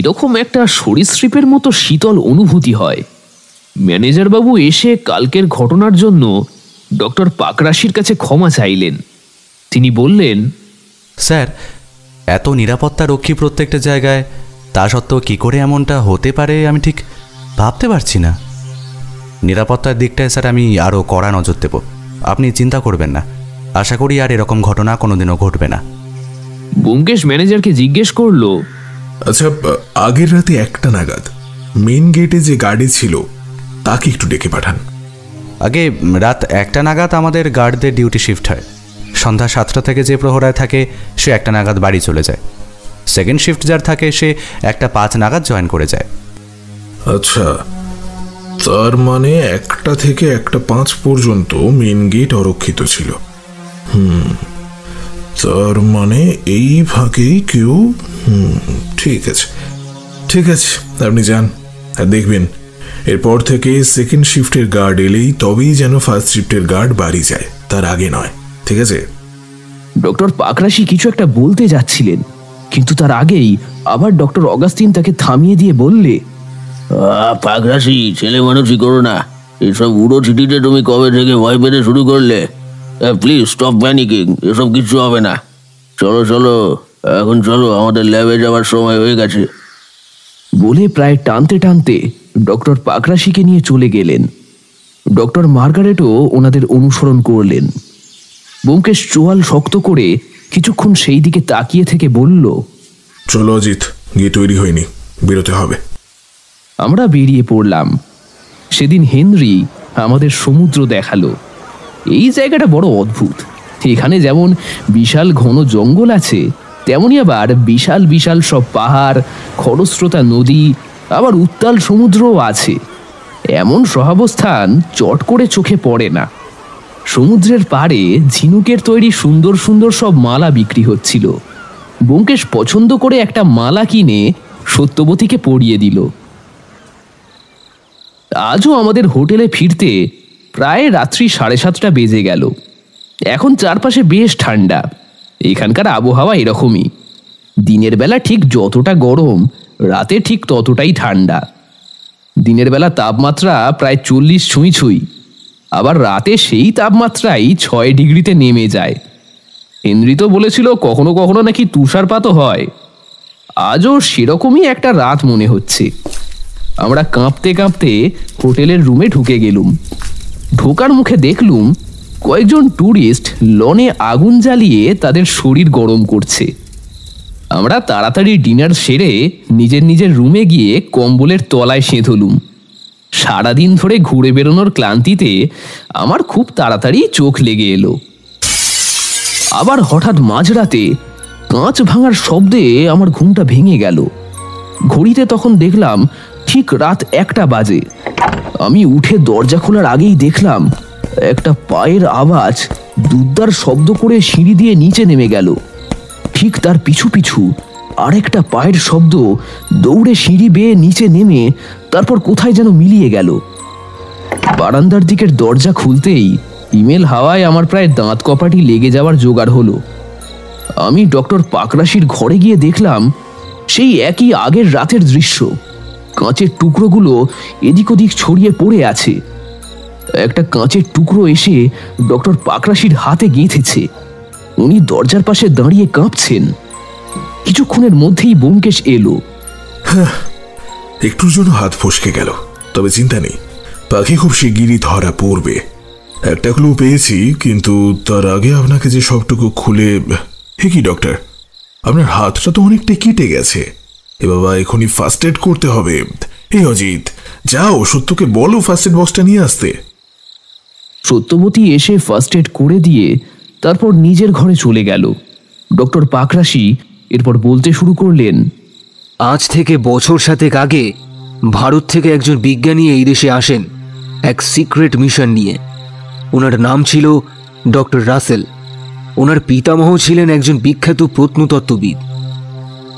এরকম একটা সরীসৃপের মতো শীতল অনুভূতি হয়। ম্যানেজার বাবু এসে কালকের ঘটনার জন্য ডক্টর পাগরাশির কাছে ক্ষমা চাইলেন। তিনি বললেন, স্যার, এত নিরাপত্তা রক্ষী প্রত্যেকটা জায়গায়, তা সত্ত্বেও কী করে এমনটা হতে পারে আমি ঠিক ভাবতে পারছি না। নিরাপত্তার দিকটায় স্যার আমি আরও কড়া নজর দেব, আপনি চিন্তা করবেন না। আশা করি আর এরকম ঘটনা কোনোদিনও ঘটবে না। ব্যোমকেশ ম্যানেজারকে জিজ্ঞেস করলো, আচ্ছা, আগের রাতে 1টা নাগাদ মেন গেটে যে গার্ডে ছিল তাকে একটু ডেকে পাঠান। আগে রাত 1টা নাগাদ আমাদের গার্ডদের ডিউটি শিফট হয়। সন্ধ্যা 7টা থেকে যে প্রহরায় থাকে সে 1টা নাগাদ বাড়ি চলে যায়। সেকেন্ড শিফট যার থাকে সে 1টা 5 নাগাদ জয়েন করে যায়। আচ্ছা, তার মানে 1টা থেকে 1টা 5 পর্যন্ত মেন গেট অরক্ষিত ছিল। তার মানে এই ভাগেই কেউ। ঠিক আছে, ঠিক আছে, আপনি যান আর দেখবেন এরপর থেকে সেকেন্ড শিফটের গার্ড এলেই তবেই যেন ফার্স্ট শিফটের গার্ড বাড়ি যায়, তার আগে নয়। ঠিক আছে? ডক্টর পাগরাশি কিছু একটা বলতে যাচ্ছিলেন, কিন্তু তার আগেই আবার ডক্টর অগাস্টিন তাকে থামিয়ে দিয়ে বললে, পাগরাশি, ছেলে মানুষই করো না। এসব উড়ো চিঠিতে তুমি কবে থেকে ভয় পেতে শুরু করলে? প্লিজ স্টপ প্যানিকিং, এসব কিছু হবে না। চলো চলো, এখন চলো, আমাদের ল্যাবে যাওয়ার সময় হয়ে গেছে। বলে প্রায় টানতে টানতে ডক্টর পাগরাশিকে নিয়ে চলে গেলেন। ডক্টর মার্গারেটও ওনাদের অনুসরণ করলেন। ব্যোমকেশ চোয়াল শক্ত করে কিছুক্ষণ সেই দিকে তাকিয়ে থেকে বলল, চলো অজিত, গিয়ে তৈরি হয়নি, বেরোতে হবে। আমরা বেরিয়ে পড়লাম। সেদিন হেনরি আমাদের সমুদ্র দেখালো। এই জায়গাটা বড় অদ্ভুত। এখানে যেমন বিশাল ঘন জঙ্গল আছে, তেমনি আবার বিশাল বিশাল সব পাহাড়, খরস্রোতা নদী, আবার উত্তাল সমুদ্রও আছে। এমন সহাবস্থান চট করে চোখে পড়ে না। সমুদ্রের পাড়ে ঝিনুকের তৈরি সুন্দর সুন্দর সব মালা বিক্রি হচ্ছিল। ব্যোমকেশ পছন্দ করে একটা মালা কিনে সত্যবতীকে পরিয়ে দিল। আজও আমাদের হোটেলে ফিরতে প্রায় রাত্রি 7:30 বেজে গেল। এখন চারপাশে বেশ ঠান্ডা। এখানকার আবহাওয়া এরকমই, দিনের বেলা ঠিক যতটা গরম, রাতে ঠিক ততটাই ঠান্ডা। দিনের বেলা তাপমাত্রা প্রায় 40 ছুঁই, আবার রাতে সেই তাপমাত্রাই 6 ডিগ্রিতে নেমে যায়। হেনরি তো বলেছিল কখনো কখনো নাকি তুষারপাতও হয়। আজও সেরকমই একটা রাত মনে হচ্ছে। আমরা কাঁপতে কাঁপতে হোটেলের রুমে ঢুকে গেলুম। ঢোকার মুখে দেখলুম কয়েকজন ট্যুরিস্ট লনে আগুন জ্বালিয়ে তাদের শরীর গরম করছে। আমরা তাড়াতাড়ি ডিনার সেরে নিজের নিজের রুমে গিয়ে কম্বলের তলায় সেঁধলুম। সারাদিন ধরে ঘুরে বেড়ানোর ক্লান্তিতে আমার খুব তাড়াতাড়ি চোখ লেগে এলো। আবার হঠাৎ মাঝরাতে কাঁচ ভাঙার শব্দে আমার ঘুমটা ভেঙে গেল। ঘড়িতে তখন দেখলাম ঠিক রাত 1টা বাজে। আমি উঠে দরজা খোলার আগেই দেখলাম একটা পায়ের আওয়াজ দুদ্দার শব্দ করে সিঁড়ি দিয়ে নিচে নেমে গেল। ঠিক তার পিছু পিছু আরেকটা পায়ের শব্দ দৌড়ে সিঁড়ি বেয়ে নিচে নেমে তারপর কোথায় যেন মিলিয়ে গেল। বারান্দার দিকের দরজা খুলতেই ইমেল হাওয়ায় আমার প্রায় দাঁত কপাটি লেগে যাওয়ার জোগাড় হলো। আমি ডক্টর পাকরাশির ঘরে গিয়ে দেখলাম সেই একই আগের রাতের দৃশ্য। কাঁচের টুকরোগুলো এদিক ওদিক ছড়িয়ে পড়ে আছে। একটা কাঁচের টুকরো এসে ডক্টর পাকরাশির হাতে গেঁথেছে। উনি দরজার পাশে দাঁড়িয়ে কাঁপছেন। কিছুক্ষণের মধ্যেই ব্যোমকেশ এলো। একটুর জন্য হাত ফসকে গেল, তবে চিন্তা নেই, পাখি খুব শিগগিরই ধরা পড়বে। একটা ক্লু পেয়েছি, কিন্তু তার আগে আপনাকে যে সবটুকু খুলে। হে কি ডক্টর, আপনার হাতটা তো অনেকটা কেটে গেছে। এ বাবা, এখনই ফার্স্ট এড করতে হবে। হে অজিত, যাও সত্যকে বলো ফার্স্ট এড বক্সটা নিয়ে আসতে। সত্যবতী এসে ফার্স্ট এড করে দিয়ে তারপর নিজের ঘরে চলে গেল। ডক্টর পাকরাশি এরপর বলতে শুরু করলেন, আজ থেকে বছর 7 আগে ভারত থেকে একজন বিজ্ঞানী এই দেশে আসেন এক সিক্রেট মিশন নিয়ে। ওনার নাম ছিল ডক্টর রাসেল। ওনার পিতামহ ছিলেন একজন বিখ্যাত প্রত্নতত্ত্ববিদ।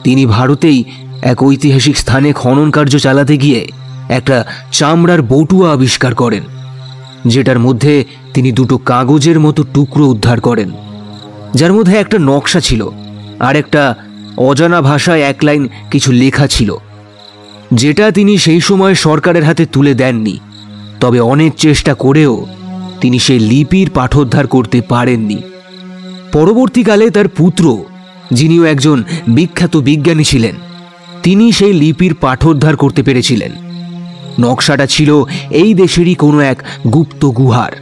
তিনি ভারতেই এক ঐতিহাসিক স্থানে খনন কার্য চালাতে গিয়ে একটা চামড়ার বটুয়া আবিষ্কার করেন, যেটার মধ্যে তিনি 2টো কাগজের মতো টুকরো উদ্ধার করেন, যার মধ্যে একটা নকশা ছিল আর একটা অজানা ভাষায় 1 লাইন কিছু লেখা ছিল, যেটা তিনি সেই সময় সরকারের হাতে তুলে দেননি। তবে অনেক চেষ্টা করেও তিনি সেই লিপির পাঠোদ্ধার করতে পারেননি। পরবর্তীকালে তার পুত্র, যিনিও একজন বিখ্যাত বিজ্ঞানী ছিলেন, তিনি সেই লিপির পাঠোদ্ধার করতে পেরেছিলেন। নকশাটা ছিল এই দেশেরই কোনো এক গুপ্ত গুহার,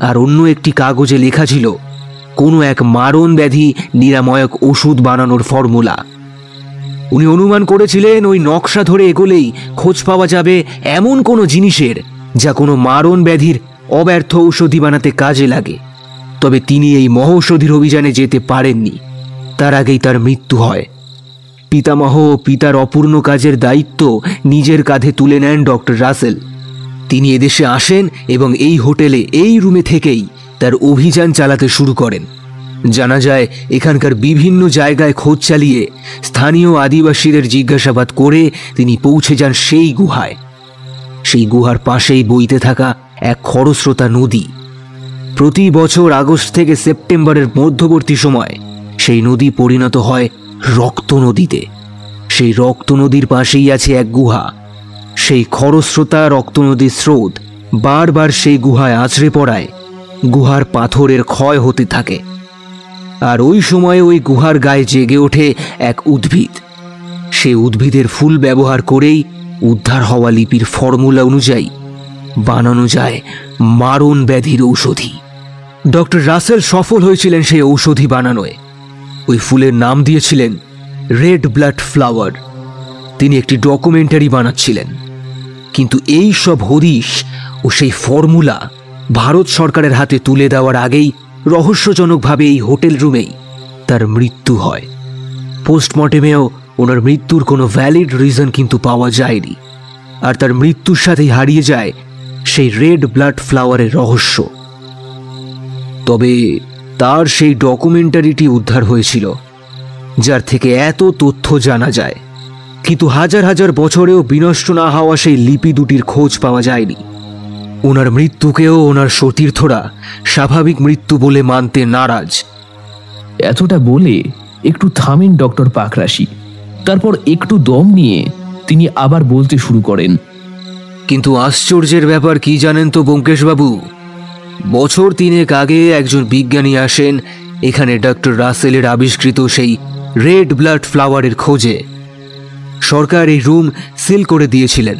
আর অন্য একটি কাগজে লেখা ছিল কোনো এক মারণ ব্যাধি নিরাময়ক ওষুধ বানানোর ফর্মুলা। উনি অনুমান করেছিলেন ওই নকশা ধরে এগোলেই খোঁজ পাওয়া যাবে এমন কোনো জিনিসের যা কোনো মারণ ব্যাধির অব্যর্থ ঔষধি বানাতে কাজে লাগে। তবে তিনি এই মহৌষধির অভিযানে যেতে পারেননি। তার আগেই তার মৃত্যু হয়। পিতামহ ও পিতার অপূর্ণ কাজের দায়িত্ব নিজের কাঁধে তুলে নেন ডক্টর রাসেল। তিনি এদেশে আসেন এবং এই হোটেলে এই রুমে থেকেই তার অভিযান চালাতে শুরু করেন। জানা যায় এখানকার বিভিন্ন জায়গায় খোঁজ চালিয়ে স্থানীয় আদিবাসীদের জিজ্ঞাসাবাদ করে তিনি পৌঁছে যান সেই গুহায়। সেই গুহার পাশেই বইতে থাকা এক খরস্রোতা নদী। প্রতি বছর আগস্ট থেকে সেপ্টেম্বরের মধ্যবর্তী সময় সেই নদী পরিণত হয় রক্ত নদীতে। সেই রক্ত নদীর পাশেই আছে এক গুহা। সেই খরস্রোতা রক্ত নদীর স্রোত বারবার সেই গুহায় আছড়ে পড়ায় গুহার পাথরের ক্ষয় হতে থাকে। আর ওই সময়ে ওই গুহার গায়ে জেগে ওঠে এক উদ্ভিদ। সে উদ্ভিদের ফুল ব্যবহার করেই উদ্ধার হওয়া লিপির ফর্মুলা অনুযায়ী বানানো যায় মারণ ব্যাধির ঔষধি। ডক্টর রাসেল সফল হয়েছিলেন সেই ঔষধি বানানোয়। ওই ফুলের নাম দিয়েছিলেন রেড ব্লাড ফ্লাওয়ার। তিনি একটি ডকুমেন্টারি বানাচ্ছিলেন, কিন্তু এই সব হদিশ ও সেই ফর্মুলা ভারত সরকারের হাতে তুলে দেওয়ার আগেই রহস্যজনকভাবে এই হোটেল রুমেই তার মৃত্যু হয়। পোস্টমর্টেমেও ওনার মৃত্যুর কোনো ভ্যালিড রিজন কিন্তু পাওয়া যায়নি। আর তার মৃত্যুর সাথেই হারিয়ে যায় সেই রেড ব্লাড ফ্লাওয়ারের রহস্য। তবে তার সেই ডকুমেন্টারিটি উদ্ধার হয়েছিল যার থেকে এত তথ্য জানা যায়, কিন্তু হাজার হাজার বছরেও বিনষ্ট না হওয়া সেই লিপি দুটির খোঁজ পাওয়া যায়নি। ওনার মৃত্যুকেও ওনার সতীর্থরা স্বাভাবিক মৃত্যু বলে মানতে নারাজ। এতটা বলে একটু থামেন ডক্টর পাকরাশি। তারপর একটু দম নিয়ে তিনি আবার বলতে শুরু করেন। কিন্তু আশ্চর্যের ব্যাপার কি জানেন তো ব্যোমকেশবাবু, বছর 3 আগে একজন বিজ্ঞানী আসেন এখানে ডক্টর রাসেলের আবিষ্কৃত সেই রেড ব্লাড ফ্লাওয়ারের খোঁজে। সরকার এই রুম সিল করে দিয়েছিলেন,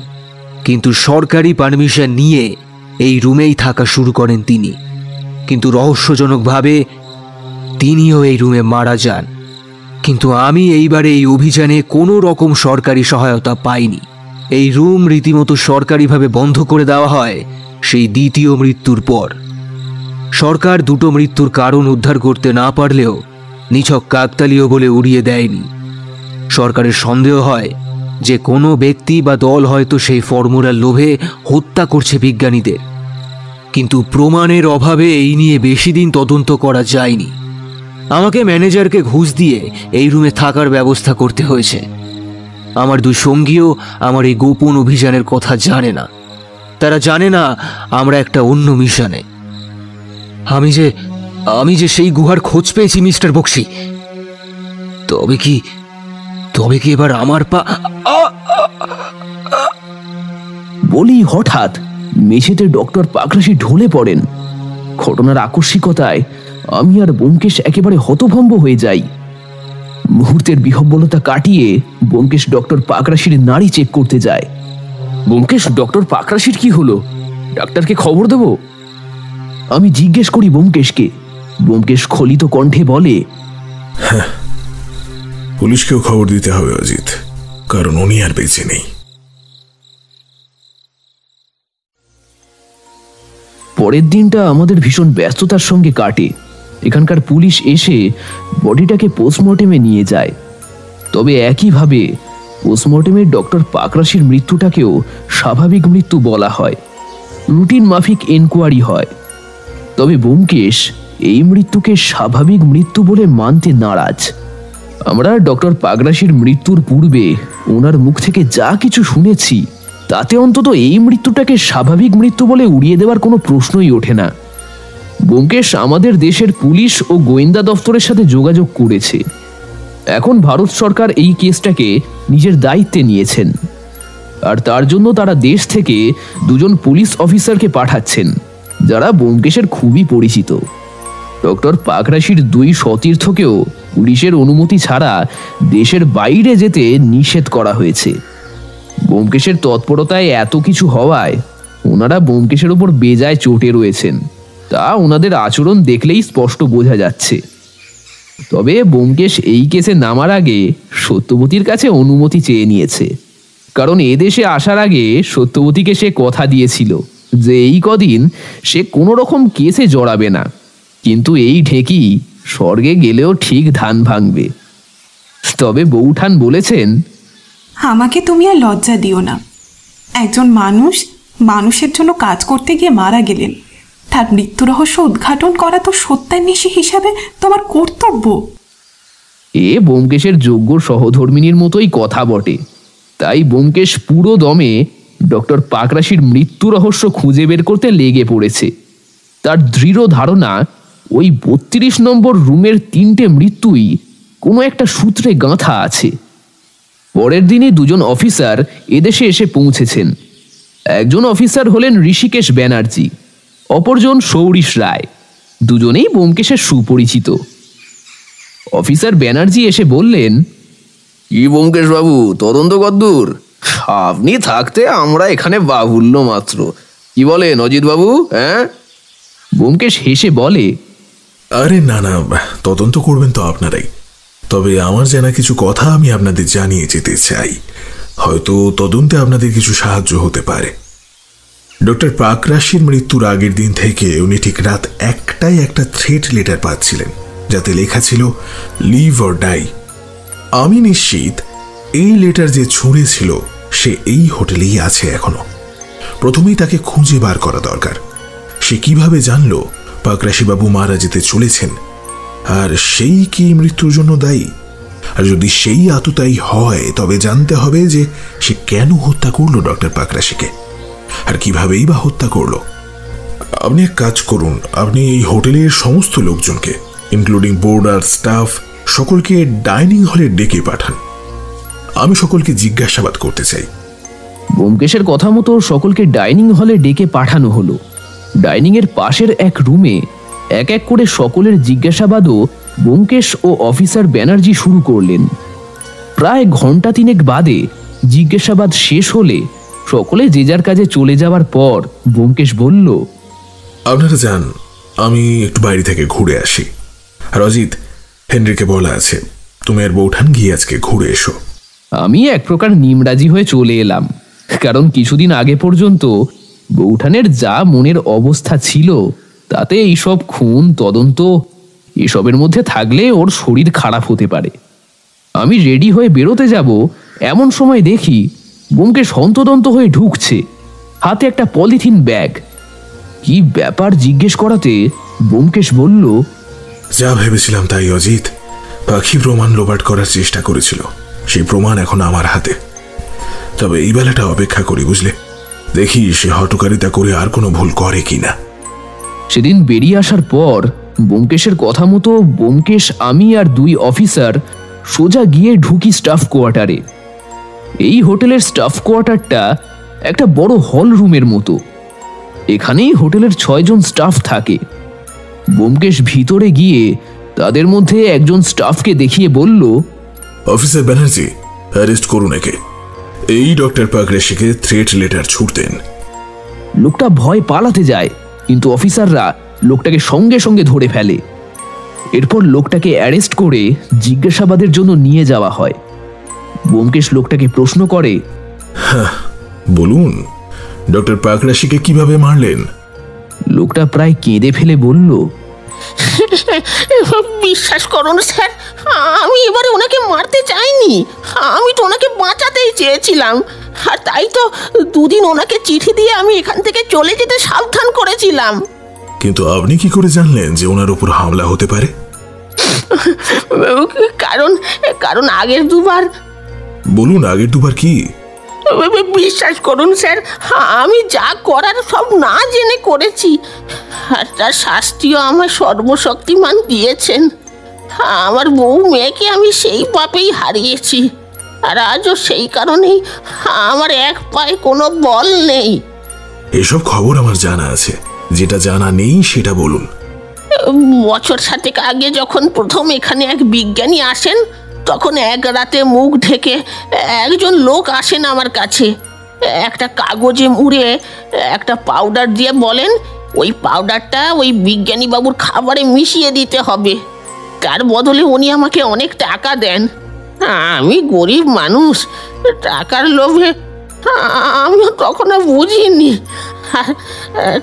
কিন্তু সরকারি পারমিশন নিয়ে এই রুমেই থাকা শুরু করেন তিনি। কিন্তু রহস্যজনকভাবে তিনিও এই রুমে মারা যান। কিন্তু আমি এইবারে এই অভিযানে কোনো রকম সরকারি সহায়তা পাইনি। এই রুম রীতিমতো সরকারিভাবে বন্ধ করে দেওয়া হয় সেই দ্বিতীয় মৃত্যুর পর। সরকার দুটো মৃত্যুর কারণ উদ্ধার করতে না পারলেও নিছক কাকতালীয় বলে উড়িয়ে দেয়নি। সরকারের সন্দেহ হয় যে কোনো ব্যক্তি বা দল হয়তো সেই ফর্মুলার লোভে হত্যা করছে বিজ্ঞানীদের, কিন্তু প্রমাণের অভাবে এই নিয়ে বেশি দিন তদন্ত করা যায়নি। আমাকে ম্যানেজারকে ঘুষ দিয়ে এই রুমে থাকার ব্যবস্থা করতে হয়েছে। আমার 2 সঙ্গীও আমার এই গোপন অভিযানের কথা জানে না। তারা জানে না আমরা একটা অন্য মিশনে। আমি যে সেই গুহার খোঁজ পেয়েছি মিস্টার বক্সি, তবে কি এবার আমার বলি হঠাৎ মেঝেতে ডক্টর পাকরাশি ঢলে পড়েন। ঘটনার আকস্মিকতায় আমি আর ব্যোমকেশ একেবারে হতভম্ব হয়ে যাই। মুহূর্তের বিহ্বলতা কাটিয়ে ব্যোমকেশ ডক্টর পাকরাশির নাড়ি চেক করতে যায়। ব্যোমকেশ, ডক্টর পাকরাশির কি হলো? ডাক্তারকে খবর দেব? আমি জিজ্ঞেস করি ব্যোমকেশকে। ব্যোমকেশ খলিত কণ্ঠে বলে, হ্যাঁ, পুলিশকেও খবর দিতে হবে অজিত, কারণ উনি আর বেঁচে নেই। পরের দিনটা আমাদের ভীষণ ব্যস্ততার সঙ্গে কাটে। এখানকার পুলিশ এসে বডিটাকে পোস্টমর্টেমে নিয়ে যায়। তবে একইভাবে পোস্টমর্টেমে ডক্টর পাকরাশির মৃত্যুটাকেও স্বাভাবিক মৃত্যু বলা হয়। রুটিন মাফিক এনকোয়ারি হয়। তবে ব্যোমকেশ এই মৃত্যুকে স্বাভাবিক মৃত্যু বলে মানতে নারাজ। আমরা ডক্টর পাকরাশির মৃত্যুর পূর্বে ওনার মুখ থেকে যা কিছু শুনেছি তাতে অন্তত এই মৃত্যুটাকে স্বাভাবিক মৃত্যু বলে উড়িয়ে দেওয়ার কোনো প্রশ্নই ওঠে না। ব্যোমকেশ আমাদের দেশের পুলিশ ও গোয়েন্দা দফতরের সাথে যোগাযোগ করেছে। এখন ভারত সরকার এই কেসটাকে নিজের দায়িত্বে নিয়েছেন, আর তার জন্য তারা দেশ থেকে 2 পুলিশ অফিসারকে পাঠাচ্ছেন যারা ব্যোমকেশের খুবই পরিচিত। ডক্টর পাকরাশির 2 সতীর্থকেও পুলিশের অনুমতি ছাড়া দেশের বাইরে যেতে নিষেধ করা হয়েছে। ব্যোমকেশের তৎপরতায় এত কিছু হওয়ায় ওনারা ব্যোমকেশের উপর বেজায় চটে রয়েছেন, তা ওনাদের আচরণ দেখলেই স্পষ্ট বোঝা যাচ্ছে। তবে ব্যোমকেশ এই কেসে নামার আগে সত্যবতীর কাছে অনুমতি চেয়ে নিয়েছে, কারণ এদেশে আসার আগে সত্যবতীকে সে কথা দিয়েছিল যে এই কদিন সে কোনো রকম কেসে জড়াবে না, কিন্তু এই ঢেকি স্বর্গে গেলেও ঠিক ধান ভাঙবে। তবে বৌঠান বলেছেন, আমাকে তুমি আর লজ্জা দিও না। একজন মানুষের জন্য কাজ করতে গিয়ে মারা গেলেন, তার মৃত্যু রহস্য উদ্ঘাটন করা তো সত্যান্বেষী হিসাবে তোমার কর্তব্য। এ ব্যোমকেশের যোগ্য সহধর্মিনীর মতোই কথা বটে। তাই ব্যোমকেশ পুরো দমে ডক্টর পাকরাশির মৃত্যু রহস্য খুঁজে বের করতে লেগে পড়েছে। তার দৃঢ় ধারণা ওই 32 নম্বর রুমের 3টে মৃত্যুই কোনো একটা সূত্রে গাঁথা আছে। পরের দিনই 2 অফিসার এদেশে এসে পৌঁছেছেন। একজন অফিসার হলেন ঋষিকেশ ব্যানার্জি, অপরজন সৌরিশ রায়। দুজনেই ব্যোমকেশের সুপরিচিত। অফিসার ব্যানার্জি এসে বললেন, কি ব্যোমকেশ বাবু, তদন্ত কদ্দূর? আপনি থাকতে আমরা এখানে বাহুল্য মাত্র। কি বলেন অজিত বাবু? হ্যাঁ? ব্যোমকেশ হেসে বলে, আরে না না, তদন্ত করবেন তো আপনারাই। তবে আমার জানা কিছু কথা আমি আপনাদের জানিয়ে যেতে চাই, হয়তো তদন্তে আপনাদের কিছু সাহায্য হতে পারে। ডক্টর পাকরাশির মৃত্যুর আগের দিন থেকে উনি ঠিক রাত 1টায় একটা থ্রেট লেটার পাচ্ছিলেন, যাতে লেখা ছিল লিভ অর ডাই। আমি নিশ্চিত এই লেটার যে ছুঁড়েছিল সে এই হোটেলেই আছে এখনো। প্রথমেই তাকে খুঁজে বার করা দরকার। সে কিভাবে জানলো পাকরাশি বাবু মারা যেতে চলেছেন, আর সেই কি মৃত্যুর জন্য দায়ী? আর যদি সেই আততায়ী হয় তবে জানতে হবে যে সে কেন হত্যা করলো ডক্টর পাকরাশিকে, আর কিভাবেই বা হত্যা করলো। আপনি এক কাজ করুন, আপনি এই হোটেলের সমস্ত লোকজনকে ইনক্লুডিং বোর্ডার, স্টাফ, সকলকে ডাইনিং হলে ডেকে পাঠান। আমি সকলকে জিজ্ঞাসাবাদ করতে চাই। ব্যোমকেশের কথা মতো সকলকে ডাইনিং হলে ডেকে পাঠানো হলো। ডাইনিং এর পাশের এক রুমে এক এক করে সকলের জিজ্ঞাসাবাদও ব্যোমকেশ ও অফিসার ব্যানার্জি শুরু করলেন। প্রায় ঘন্টা তিনেক বাদে জিজ্ঞাসাবাদ শেষ হলে সকলে যে যার কাজে চলে যাওয়ার পর ব্যোমকেশ বলল, আপনারা যান, আমি একটু বাইরে থেকে ঘুরে আসি। আর অজিত, হেনরিকে বলা আছে তুমি আর বৌঠান গিয়ে আজকে ঘুরে এসো। আমি এক প্রকার নিমরাজি হয়ে চলে এলাম, কারণ কিছুদিন আগে পর্যন্ত বৌঠানের যা মনের অবস্থা ছিল তাতে এইসব খুন তদন্ত এসবের মধ্যে থাকলে ওর শরীর খারাপ হতে পারে। আমি রেডি হয়ে বেরোতে যাব, এমন সময় দেখি ব্যোমকেশ হন্তদন্ত হয়ে ঢুকছে, হাতে একটা পলিথিন ব্যাগ। কি ব্যাপার জিজ্ঞেস করাতে ব্যোমকেশ বলল, যা ভেবেছিলাম তাই অজিত, পাখি প্রমাণ লোপাট করার চেষ্টা করেছিল, সেই প্রমাণ এখন আমার হাতে। তবে এই বেলাটা অপেক্ষা করি, বুঝলে, দেখি সে হটকারিতা করে আর কোনো ভুল করে কিনা। সেদিন বেরিয়ে আসার পর ব্যোমকেশের কথা মতো ব্যোমকেশ, আমি আর দুই অফিসার সোজা গিয়ে ঢুকি স্টাফ কোয়ার্টারে। এই হোটেলের স্টাফ কোয়ার্টারটা একটা বড় হল রুমের মতো। এখানেই হোটেলের 6 জন স্টাফ থাকে। ব্যোমকেশ ভিতরে গিয়ে তাদের মধ্যে একজন স্টাফকে দেখিয়ে বলল, অফিসার ব্যানার্জি, অ্যারেস্ট করুন একে। এই ডক্টর পাকরাশিকে থ্রেট লেটার ছুটতেন। লোকটা ভয় পালাতে যায়, কিন্তু অফিসাররা লোকটাকে সঙ্গে সঙ্গে ধরে ফেলে। এরপর লোকটাকে অ্যারেস্ট করে জিজ্ঞাসাবাদের জন্য নিয়ে যাওয়া হয়। ব্যোমকেশ লোকটাকে প্রশ্ন করে, বলুন, ডক্টর পাকরাশিকে কিভাবে মারলেন? লোকটা প্রায় কেঁদে ফেলে বলল, বিশ্বাস করুন স্যার, আমি এবারে ওনাকে মারতে চাইনি, আমি তো ওনাকে বাঁচাতেই চেয়েছিলাম। আর তাই তো দুদিন ওনাকে চিঠি দিয়ে আমি এখান থেকে চলে যেতে সাবধান করেছিলাম। কিন্তু আপনি কি করে জানলেন যে ওনার উপর হামলা হতে পারে? কারণ আগের দুবার। বলুন, আগের দুবার কি? বিশ্বাস করুন স্যার, আমি যা করার সব না জেনে করেছি, আর তার শাস্তিও আমার সর্বশক্তিমান দিয়েছেন। আমার বউ মেয়েকে আমি সেই পাপেই হারিয়েছি, আর আজও সেই কারণেই আমার এক পায়ে কোনো বল নেই। এসব খবর আমার জানা আছে, যেটা জানা নেই সেটা বলুন। বছর 7 আগে যখন প্রথম এখানে এক বিজ্ঞানী আসেন, তখন এক রাতে মুখ ঢেকে একজন লোক আসেন আমার কাছে। একটা কাগজে মুড়ে একটা পাউডার দিয়ে বলেন, ওই পাউডারটা ওই বিজ্ঞানী বাবুর খাবারে মিশিয়ে দিতে হবে। তার বদলে উনি আমাকে অনেক টাকা দেন। আমি গরিব মানুষ, টাকার লোভে আমিও তখনও বুঝিনি।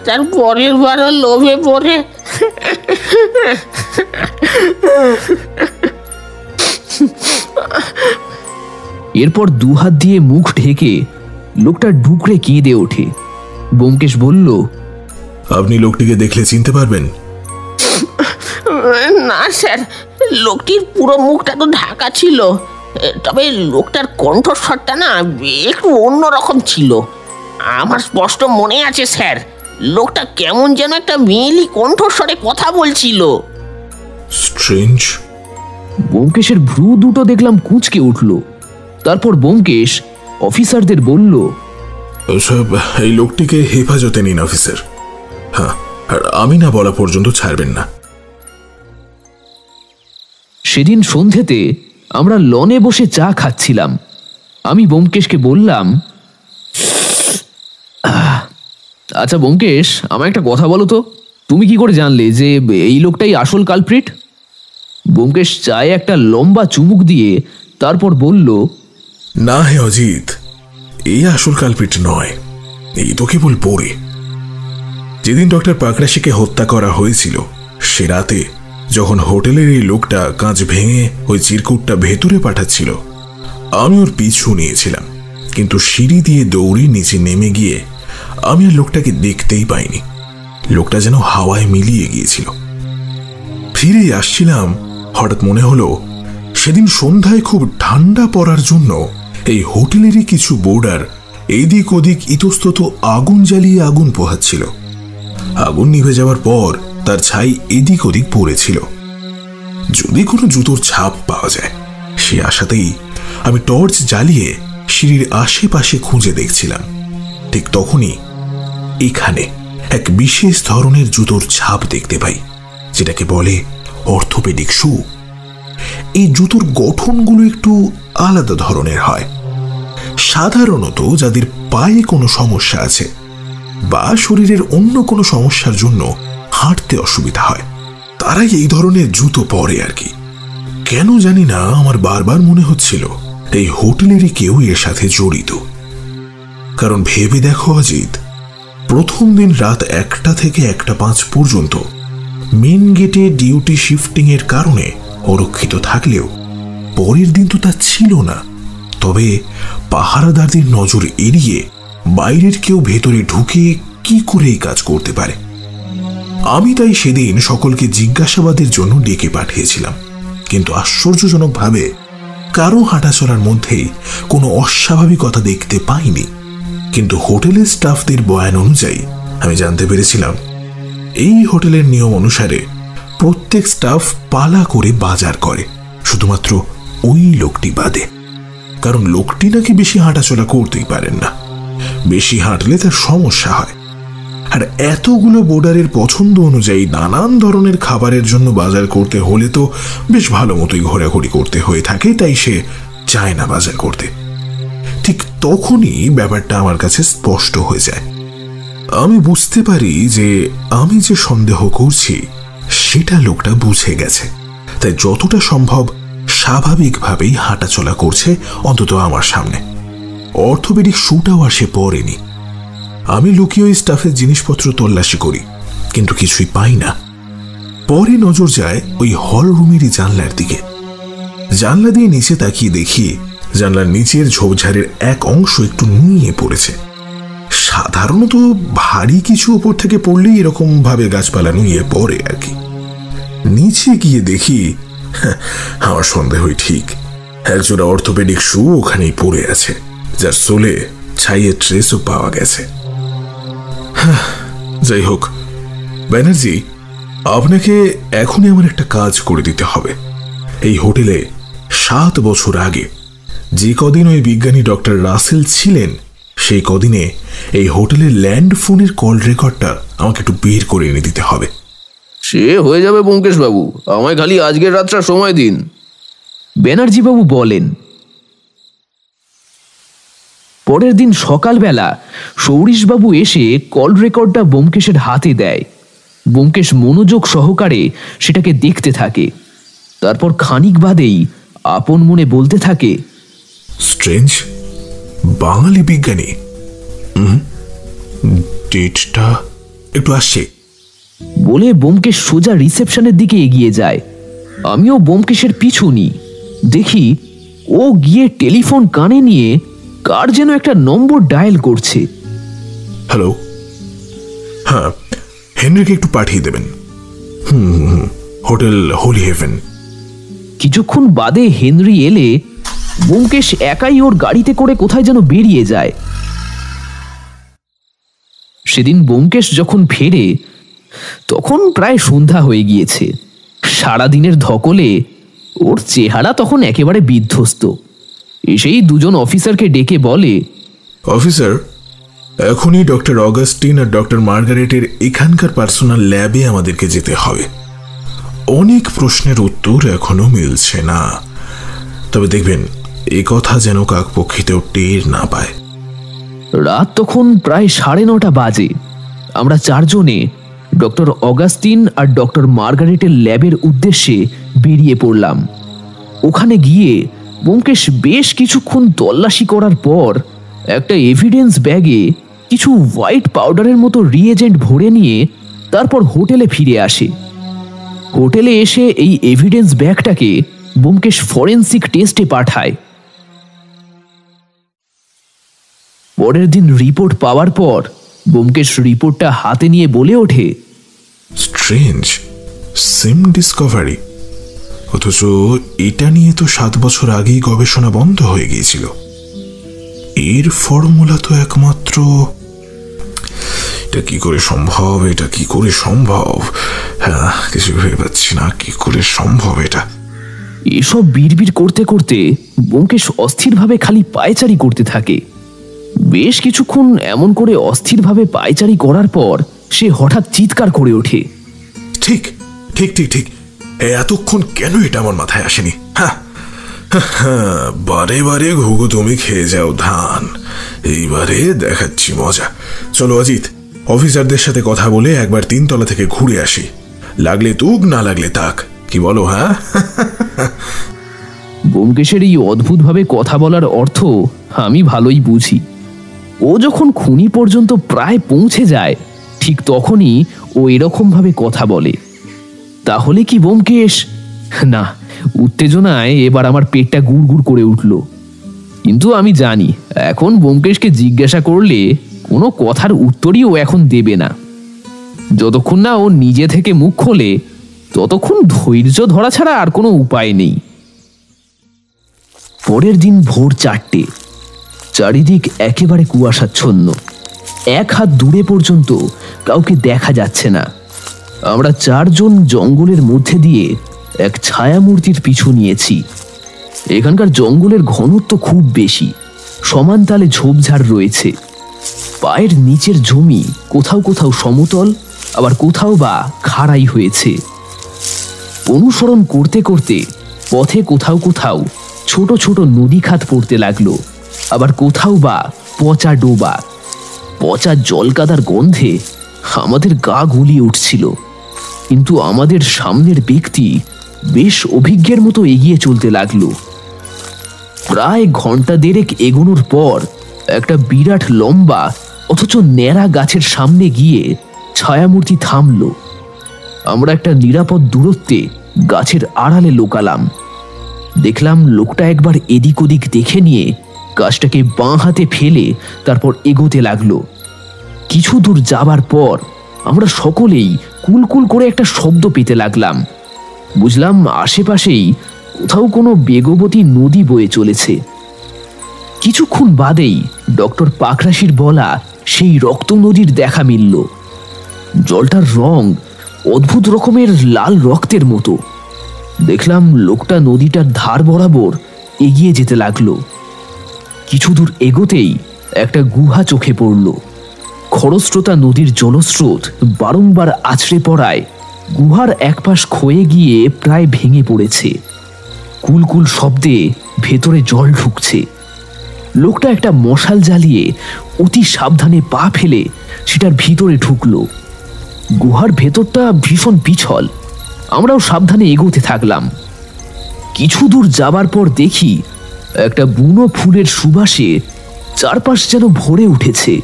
তার পরের বারও লোভে পড়ে এরপর দুহাত দিয়ে মুখ ঢেকে লোকটা ডুকরে কেঁদে ওঠে। ব্যোমকেশ বলল, আপনি লোকটিকে দেখলে চিনতে পারবেন? না স্যার, লোকটির পুরো মুখটা তো ঢাকা ছিল, তবে লোকটার কণ্ঠস্বরটা না একটু অন্যরকম ছিল। আমার স্পষ্ট মনে আছে স্যার, লোকটা কেমন যেন একটা মেয়েলি কণ্ঠস্বরে কথা বলছিল। স্ট্রেঞ্জ। ব্যোমকেশের ভ্রু দুটো দেখলাম কুঁচকে উঠল। তারপর ব্যোমকেশ অফিসারদের বলল, সব এই লোকটিকে হেফাজতে নিন অফিসার। হ্যাঁ, আর আমি না বলা পর্যন্ত ছাড়বেন না। সেদিন সন্ধেতে আমরা লনে বসে চা খাচ্ছিলাম। আমি ব্যোমকেশকে বললাম, আচ্ছা ব্যোমকেশ, আমার একটা কথা বলো তো, তুমি কি করে জানলে যে এই লোকটাই আসল কালপ্রিট? ব্যোমকেশ চায়ে একটা লম্বা চুমুক দিয়ে তারপর বলল, না হে অজিত, এই আসল কালপিট নয়, এই তো কেবল পড়ে। যেদিন ডক্টর পাকরাশিকে হত্যা করা হয়েছিল সে রাতে যখন হোটেলের এই লোকটা কাঁচ ভেঙে ওই চিরকুটটা ভেতরে পাঠাচ্ছিল, আমি ওর পিছু নিয়েছিলাম, কিন্তু সিঁড়ি দিয়ে দৌড়ে নিচে নেমে গিয়ে আমি আর লোকটাকে দেখতেই পাইনি। লোকটা যেন হাওয়ায় মিলিয়ে গিয়েছিল। ফিরে আসছিলাম, হঠাৎ মনে হলো সেদিন সন্ধ্যায় খুব ঠান্ডা পড়ার জন্য এই হোটেলেরই কিছু বোর্ডার এদিক ওদিক ইতস্তত আগুন জ্বালিয়ে আগুন পোহাচ্ছিল। আগুন নিভে যাওয়ার পর তার ছাই এদিক ওদিক পড়েছিল। যদি কোনো জুতোর ছাপ পাওয়া যায় সে আশাতেই আমি টর্চ জ্বালিয়ে সিঁড়ির আশেপাশে খুঁজে দেখছিলাম। ঠিক তখনই এখানে এক বিশেষ ধরনের জুতোর ছাপ দেখতে পাই, যেটাকে বলে অর্থোপেডিক শু। এই জুতোর গঠনগুলো একটু আলাদা ধরনের হয়। সাধারণত যাদের পায়ে কোনো সমস্যা আছে বা শরীরের অন্য কোনো সমস্যার জন্য হাঁটতে অসুবিধা হয় তারাই এই ধরনের জুতো পরে আর কি। কেন জানি না আমার বারবার মনে হচ্ছিল এই হোটেলেরই কেউ এর সাথে জড়িত। কারণ ভেবে দেখো অজিত, প্রথম দিন রাত 1টা থেকে 1:05 পর্যন্ত মেন গেটে ডিউটি শিফটিং এর কারণে অরক্ষিত থাকলেও পরের দিন তো তা ছিল না। তবে পাহারাদারদের নজর এড়িয়ে বাইরের কেউ ভেতরে ঢুকে কি করে এই কাজ করতে পারে? আমি তাই সেদিন সকলকে জিজ্ঞাসাবাদের জন্য ডেকে পাঠিয়েছিলাম, কিন্তু আশ্চর্যজনকভাবে কারো হাঁটাচলার মধ্যেই কোনো অস্বাভাবিকতা দেখতে পাইনি। কিন্তু হোটেলের স্টাফদের বয়ান অনুযায়ী আমি জানতে পেরেছিলাম এই হোটেলের নিয়ম অনুসারে প্রত্যেক স্টাফ পালা করে বাজার করে, শুধুমাত্র ওই লোকটি বাদে। কারণ লোকটি নাকি বেশি হাঁটাচলা করতেই পারেন না, বেশি হাঁটলে তার সমস্যা হয়। আর এতগুলো বোর্ডারের পছন্দ অনুযায়ী নানান ধরনের খাবারের জন্য বাজার করতে হলে তো বেশ ভালো মতোই ঘোরাঘুরি করতে হয়ে থাকে, তাই সে চায় না বাজার করতে। ঠিক তখনই ব্যাপারটা আমার কাছে স্পষ্ট হয়ে যায়। আমি বুঝতে পারি যে আমি যে সন্দেহ করছি সেটা লোকটা বুঝে গেছে, তাই যতটা সম্ভব স্বাভাবিকভাবেই হাঁটাচলা করছে, অন্তত আমার সামনে। অর্থোপেডিক শুটাও আর সে পরেনি। আমি লুকিয়ে ওই স্টাফের জিনিসপত্র তল্লাশি করি, কিন্তু কিছুই পাই না। পরে নজর যায় ওই হল রুমেরই জানলার দিকে। জানলা দিয়ে নিচে তাকিয়ে দেখি জানলার নিচের ঝোপঝাড়ের এক অংশ একটু নুয়ে পড়েছে। সাধারণত ভারী কিছু ওপর থেকে পড়লেই এরকম ভাবে গাছপালা নুয়ে পড়ে আর কি। নিচে গিয়ে দেখি আমার সন্দেহই ঠিক, একজোড়া অর্থোপেডিক শু ওখানেই পড়ে আছে, যার সোলে ছাইয়ের ট্রেসও পাওয়া গেছে। যাই হোক ব্যানার্জি, আপনাকে এখনই আমার একটা কাজ করে দিতে হবে। এই হোটেলে 7 বছর আগে যে কদিন ওই বিজ্ঞানী ডক্টর রাসেল ছিলেন, সেই কদিনে এই হোটেলের ল্যান্ড ফোনের কল রেকর্ডটা আমাকে একটু বের করে এনে দিতে হবে। সে হয়ে যাবে ব্যোমকেশ বাবু, আমায় খালি আজকের রাতটা সময় দিন, ব্যানার্জি বাবু বলেন। পরের দিন সকালবেলা সৌরিশবাবু এসে কল রেকর্ডটা ব্যোমকেশের হাতে দেয়। ব্যোমকেশ মনোযোগ সহকারে সেটাকে দেখতে থাকে। তারপর খানিক বাদেই আপন মনে বলতে থাকে, স্ট্রেঞ্জ, বাঙালি বিজ্ঞানী, ডেটটা একটু আসছে বলে ব্যোমকেশ সোজা রিসেপশনের দিকে এগিয়ে যায়। আমিও ব্যোমকেশের পিছু নিই। দেখি ও গিয়ে টেলিফোন কানে নিয়ে কার যেন একটা নম্বর ডায়াল করছে। হ্যালো, হ্যাঁ, হেনরিকে একটু পাঠিয়ে দেবেন। Hotel holy heaven. কিছুক্ষণ বাদে হেনরি এলে ব্যোমকেশ একাই ওর গাড়িতে করে কোথায় যেন বেরিয়ে যায়। সেদিন ব্যোমকেশ যখন ফেরে তখন প্রায় সন্ধ্যা হয়ে গিয়েছে। সারাদিনের ধকলে ওর চেহারা তখন একেবারে বিধ্বস্ত। এসেই দুজন অফিসারকে ডেকে বলে, অফিসার, এখনই ডক্টর অগাস্টিন আর ডক্টর মার্গারেটের এখানকার পার্সোনাল ল্যাবে আমাদেরকে যেতে হবে। অনেক প্রশ্নের উত্তর এখনো মিলছে না, তবে দেখবেন এ কথা যেন কাকপক্ষিতেও টের না পায়। রাত তখন প্রায় 9:30 বাজে। আমরা চারজনে ডক্টর অগাস্টিন আর ডক্টর মার্গারেটের ল্যাবের উদ্দেশ্যে বেরিয়ে পড়লাম। ওখানে গিয়ে ব্যোমকেশ বেশ কিছুক্ষণ তল্লাশি করার পর একটা এভিডেন্স ব্যাগে কিছু হোয়াইট পাউডারের মতো রিএজেন্ট ভরে নিয়ে তারপর হোটেলে ফিরে আসে। হোটেলে এসে এই এভিডেন্স ব্যাগটাকে ব্যোমকেশ ফরেন্সিক টেস্টে পাঠায়। পরের দিন রিপোর্ট পাওয়ার পর ব্যোমকেশ রিপোর্টটা হাতে নিয়ে বলে ওঠে, স্ট্রেঞ্জ, সিম ডিসকভারি। অথচ এটা নিয়ে তো 7 বছর আগেই গবেষণা বন্ধ হয়ে গিয়েছিল। এর ফর্মুলা তো একমাত্র, এটা কি করে সম্ভব? এটা কি করে সম্ভব? হ্যাঁ, কিছু ভেবে পাচ্ছি না কি করে সম্ভব এটা। এসব বিড়বিড় করতে করতে ব্যোমকেশ অস্থিরভাবে খালি পায়চারি করতে থাকে। বেশ কিছুক্ষণ এমন করে অস্থিরভাবে পায়চারি করার পর সে হঠাৎ চিৎকার করে ওঠে, ঠিক ঠিক ঠিক ঠিক, এতক্ষণ কেন এটা আমার মাথায় আসেনি? হ্যাঁ, বারে বারে ঘুঘু তুমি খেয়ে যাও ধান, এইবারে দেখাচ্ছি মজা। চলো অজিত, অফিসারদের সাথে কথা বলে একবার 3 তলা থেকে ঘুরে আসি, লাগলে তুক না লাগলে তাক, কি বলো? হ্যাঁ। ব্যোমকেশের এই অদ্ভুতভাবে কথা বলার অর্থ আমি ভালোই বুঝি। ও যখন খুনি পর্যন্ত প্রায় পৌঁছে যায় ঠিক তখনই ও এরকম ভাবে কথা বলে। তাহলে কি ব্যোমকেশ? না, উত্তেজনায় এবার আমার পেটটা গুড় গুড় করে উঠল। কিন্তু আমি জানি এখন ব্যোমকেশকে জিজ্ঞাসা করলে কোনো কথার উত্তরই ও এখন দেবে না। যতক্ষণ না ও নিজে থেকে মুখ খোলে ততক্ষণ ধৈর্য ধরা ছাড়া আর কোনো উপায় নেই। পরের দিন ভোর 4টে, চারিদিক একেবারে কুয়াশাচ্ছন্ন, 1 হাত দূরে পর্যন্ত কাউকে দেখা যাচ্ছে না। আমরা 4 জন জঙ্গলের মধ্যে দিয়ে এক ছায়ামূর্তির পিছু নিয়েছি। এখানকার জঙ্গলের ঘনত্ব খুব বেশি, সমান তালে ঝোপঝাড় রয়েছে। পায়ের নিচের জমি কোথাও কোথাও সমতল, আবার কোথাও বা খাড়াই হয়েছে। অনুসরণ করতে করতে পথে কোথাও কোথাও ছোট ছোট নদী খাত পড়তে লাগলো, আবার কোথাও বা পচা ডোবা। পচা জলকাদার গন্ধে আমাদের গা গুলিয়ে উঠছিল। কিন্তু আমাদের সামনের ব্যক্তি বেশ অভিজ্ঞের মতো এগিয়ে চলতে লাগলো। প্রায় ঘন্টা 1.5 এগোনোর পর একটা বিরাট লম্বা অথচ ন্যাড়া গাছের সামনে গিয়ে ছায়ামূর্তি থামলো। আমরা একটা নিরাপদ দূরত্বে গাছের আড়ালে লোকালাম। দেখলাম লোকটা একবার এদিক ওদিক দেখে নিয়ে গাছটাকে বাঁ হাতে ফেলে তারপর এগোতে লাগলো। কিছু দূর যাবার পর আমরা সকলেই কুলকুল করে একটা শব্দ পেতে লাগলাম। বুঝলাম আশেপাশেই কোথাও কোনো বেগবতী নদী বয়ে চলেছে। কিছুক্ষণ বাদেই ডক্টর পাকরাশির বলা সেই রক্ত নদীর দেখা মিলল। জলটার রং অদ্ভুত রকমের লাল রক্তের মতো। দেখলাম লোকটা নদীটার ধার বরাবর এগিয়ে যেতে লাগলো। কিছু দূর এগোতেই একটা গুহা চোখে পড়ল। খরস্রোতা নদীর জলস্রোত বারংবার আছড়ে পড়ায় গুহার একপাশ ক্ষয়ে গিয়ে প্রায় ভেঙে পড়েছে। কুলকুল শব্দে ভেতরে জল ঢুকছে। লোকটা একটা মশাল জ্বালিয়ে অতি সাবধানে পা ফেলে সেটার ভিতরে ঢুকলো। গুহার ভেতরটা ভীষণ পিছল। আমরাও সাবধানে এগোতে থাকলাম। কিছু দূর যাবার পর দেখি একটা বুনো ফুলের সুবাসে চারপাশ যেন ভরে উঠেছে।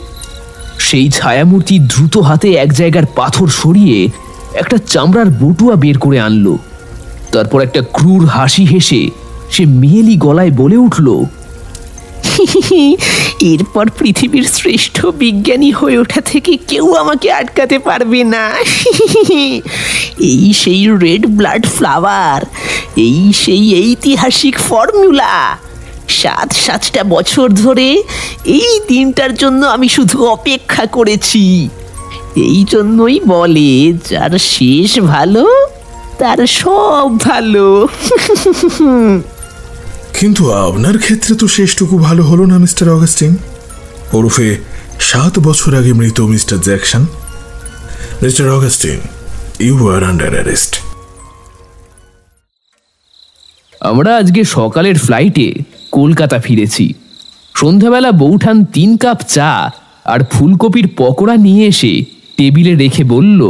সেই ছায়ামূর্তি দ্রুত হাতে এক জায়গার পাথর সরিয়ে একটা চামড়ার বটুয়া বের করে আনলো। তারপর একটা ক্রূর হাসি হেসে সে মেয়েলি গলায় বলে উঠল, এরপর পৃথিবীর শ্রেষ্ঠ বিজ্ঞানী হয়ে ওঠা থেকে কেউ আমাকে আটকাতে পারবে না। এই সেই রেড ব্লাড ফ্লাওয়ার, এই সেই ঐতিহাসিক ফর্মুলা। 7-7টা বছর ধরে এই দিনটার জন্য আমি শুধু অপেক্ষা করেছি। এই জন্যই বলে যার শেষ ভালো তার সব ভালো। কিন্তু আপনার ক্ষেত্রে তো শেষটুকু ভালো হলো না মিস্টার অগাস্টিন, ওরফে 7 বছর আগে মৃত mister Jackson. Mister Augustine, you are under arrest. আমরা আজকে সকালের ফ্লাইটে কলকাতা ফিরেছি। সন্ধ্যাবেলা বৌঠান 3 কাপ চা আর ফুলকপির পকোড়া নিয়ে এসে টেবিলে রেখে বলল,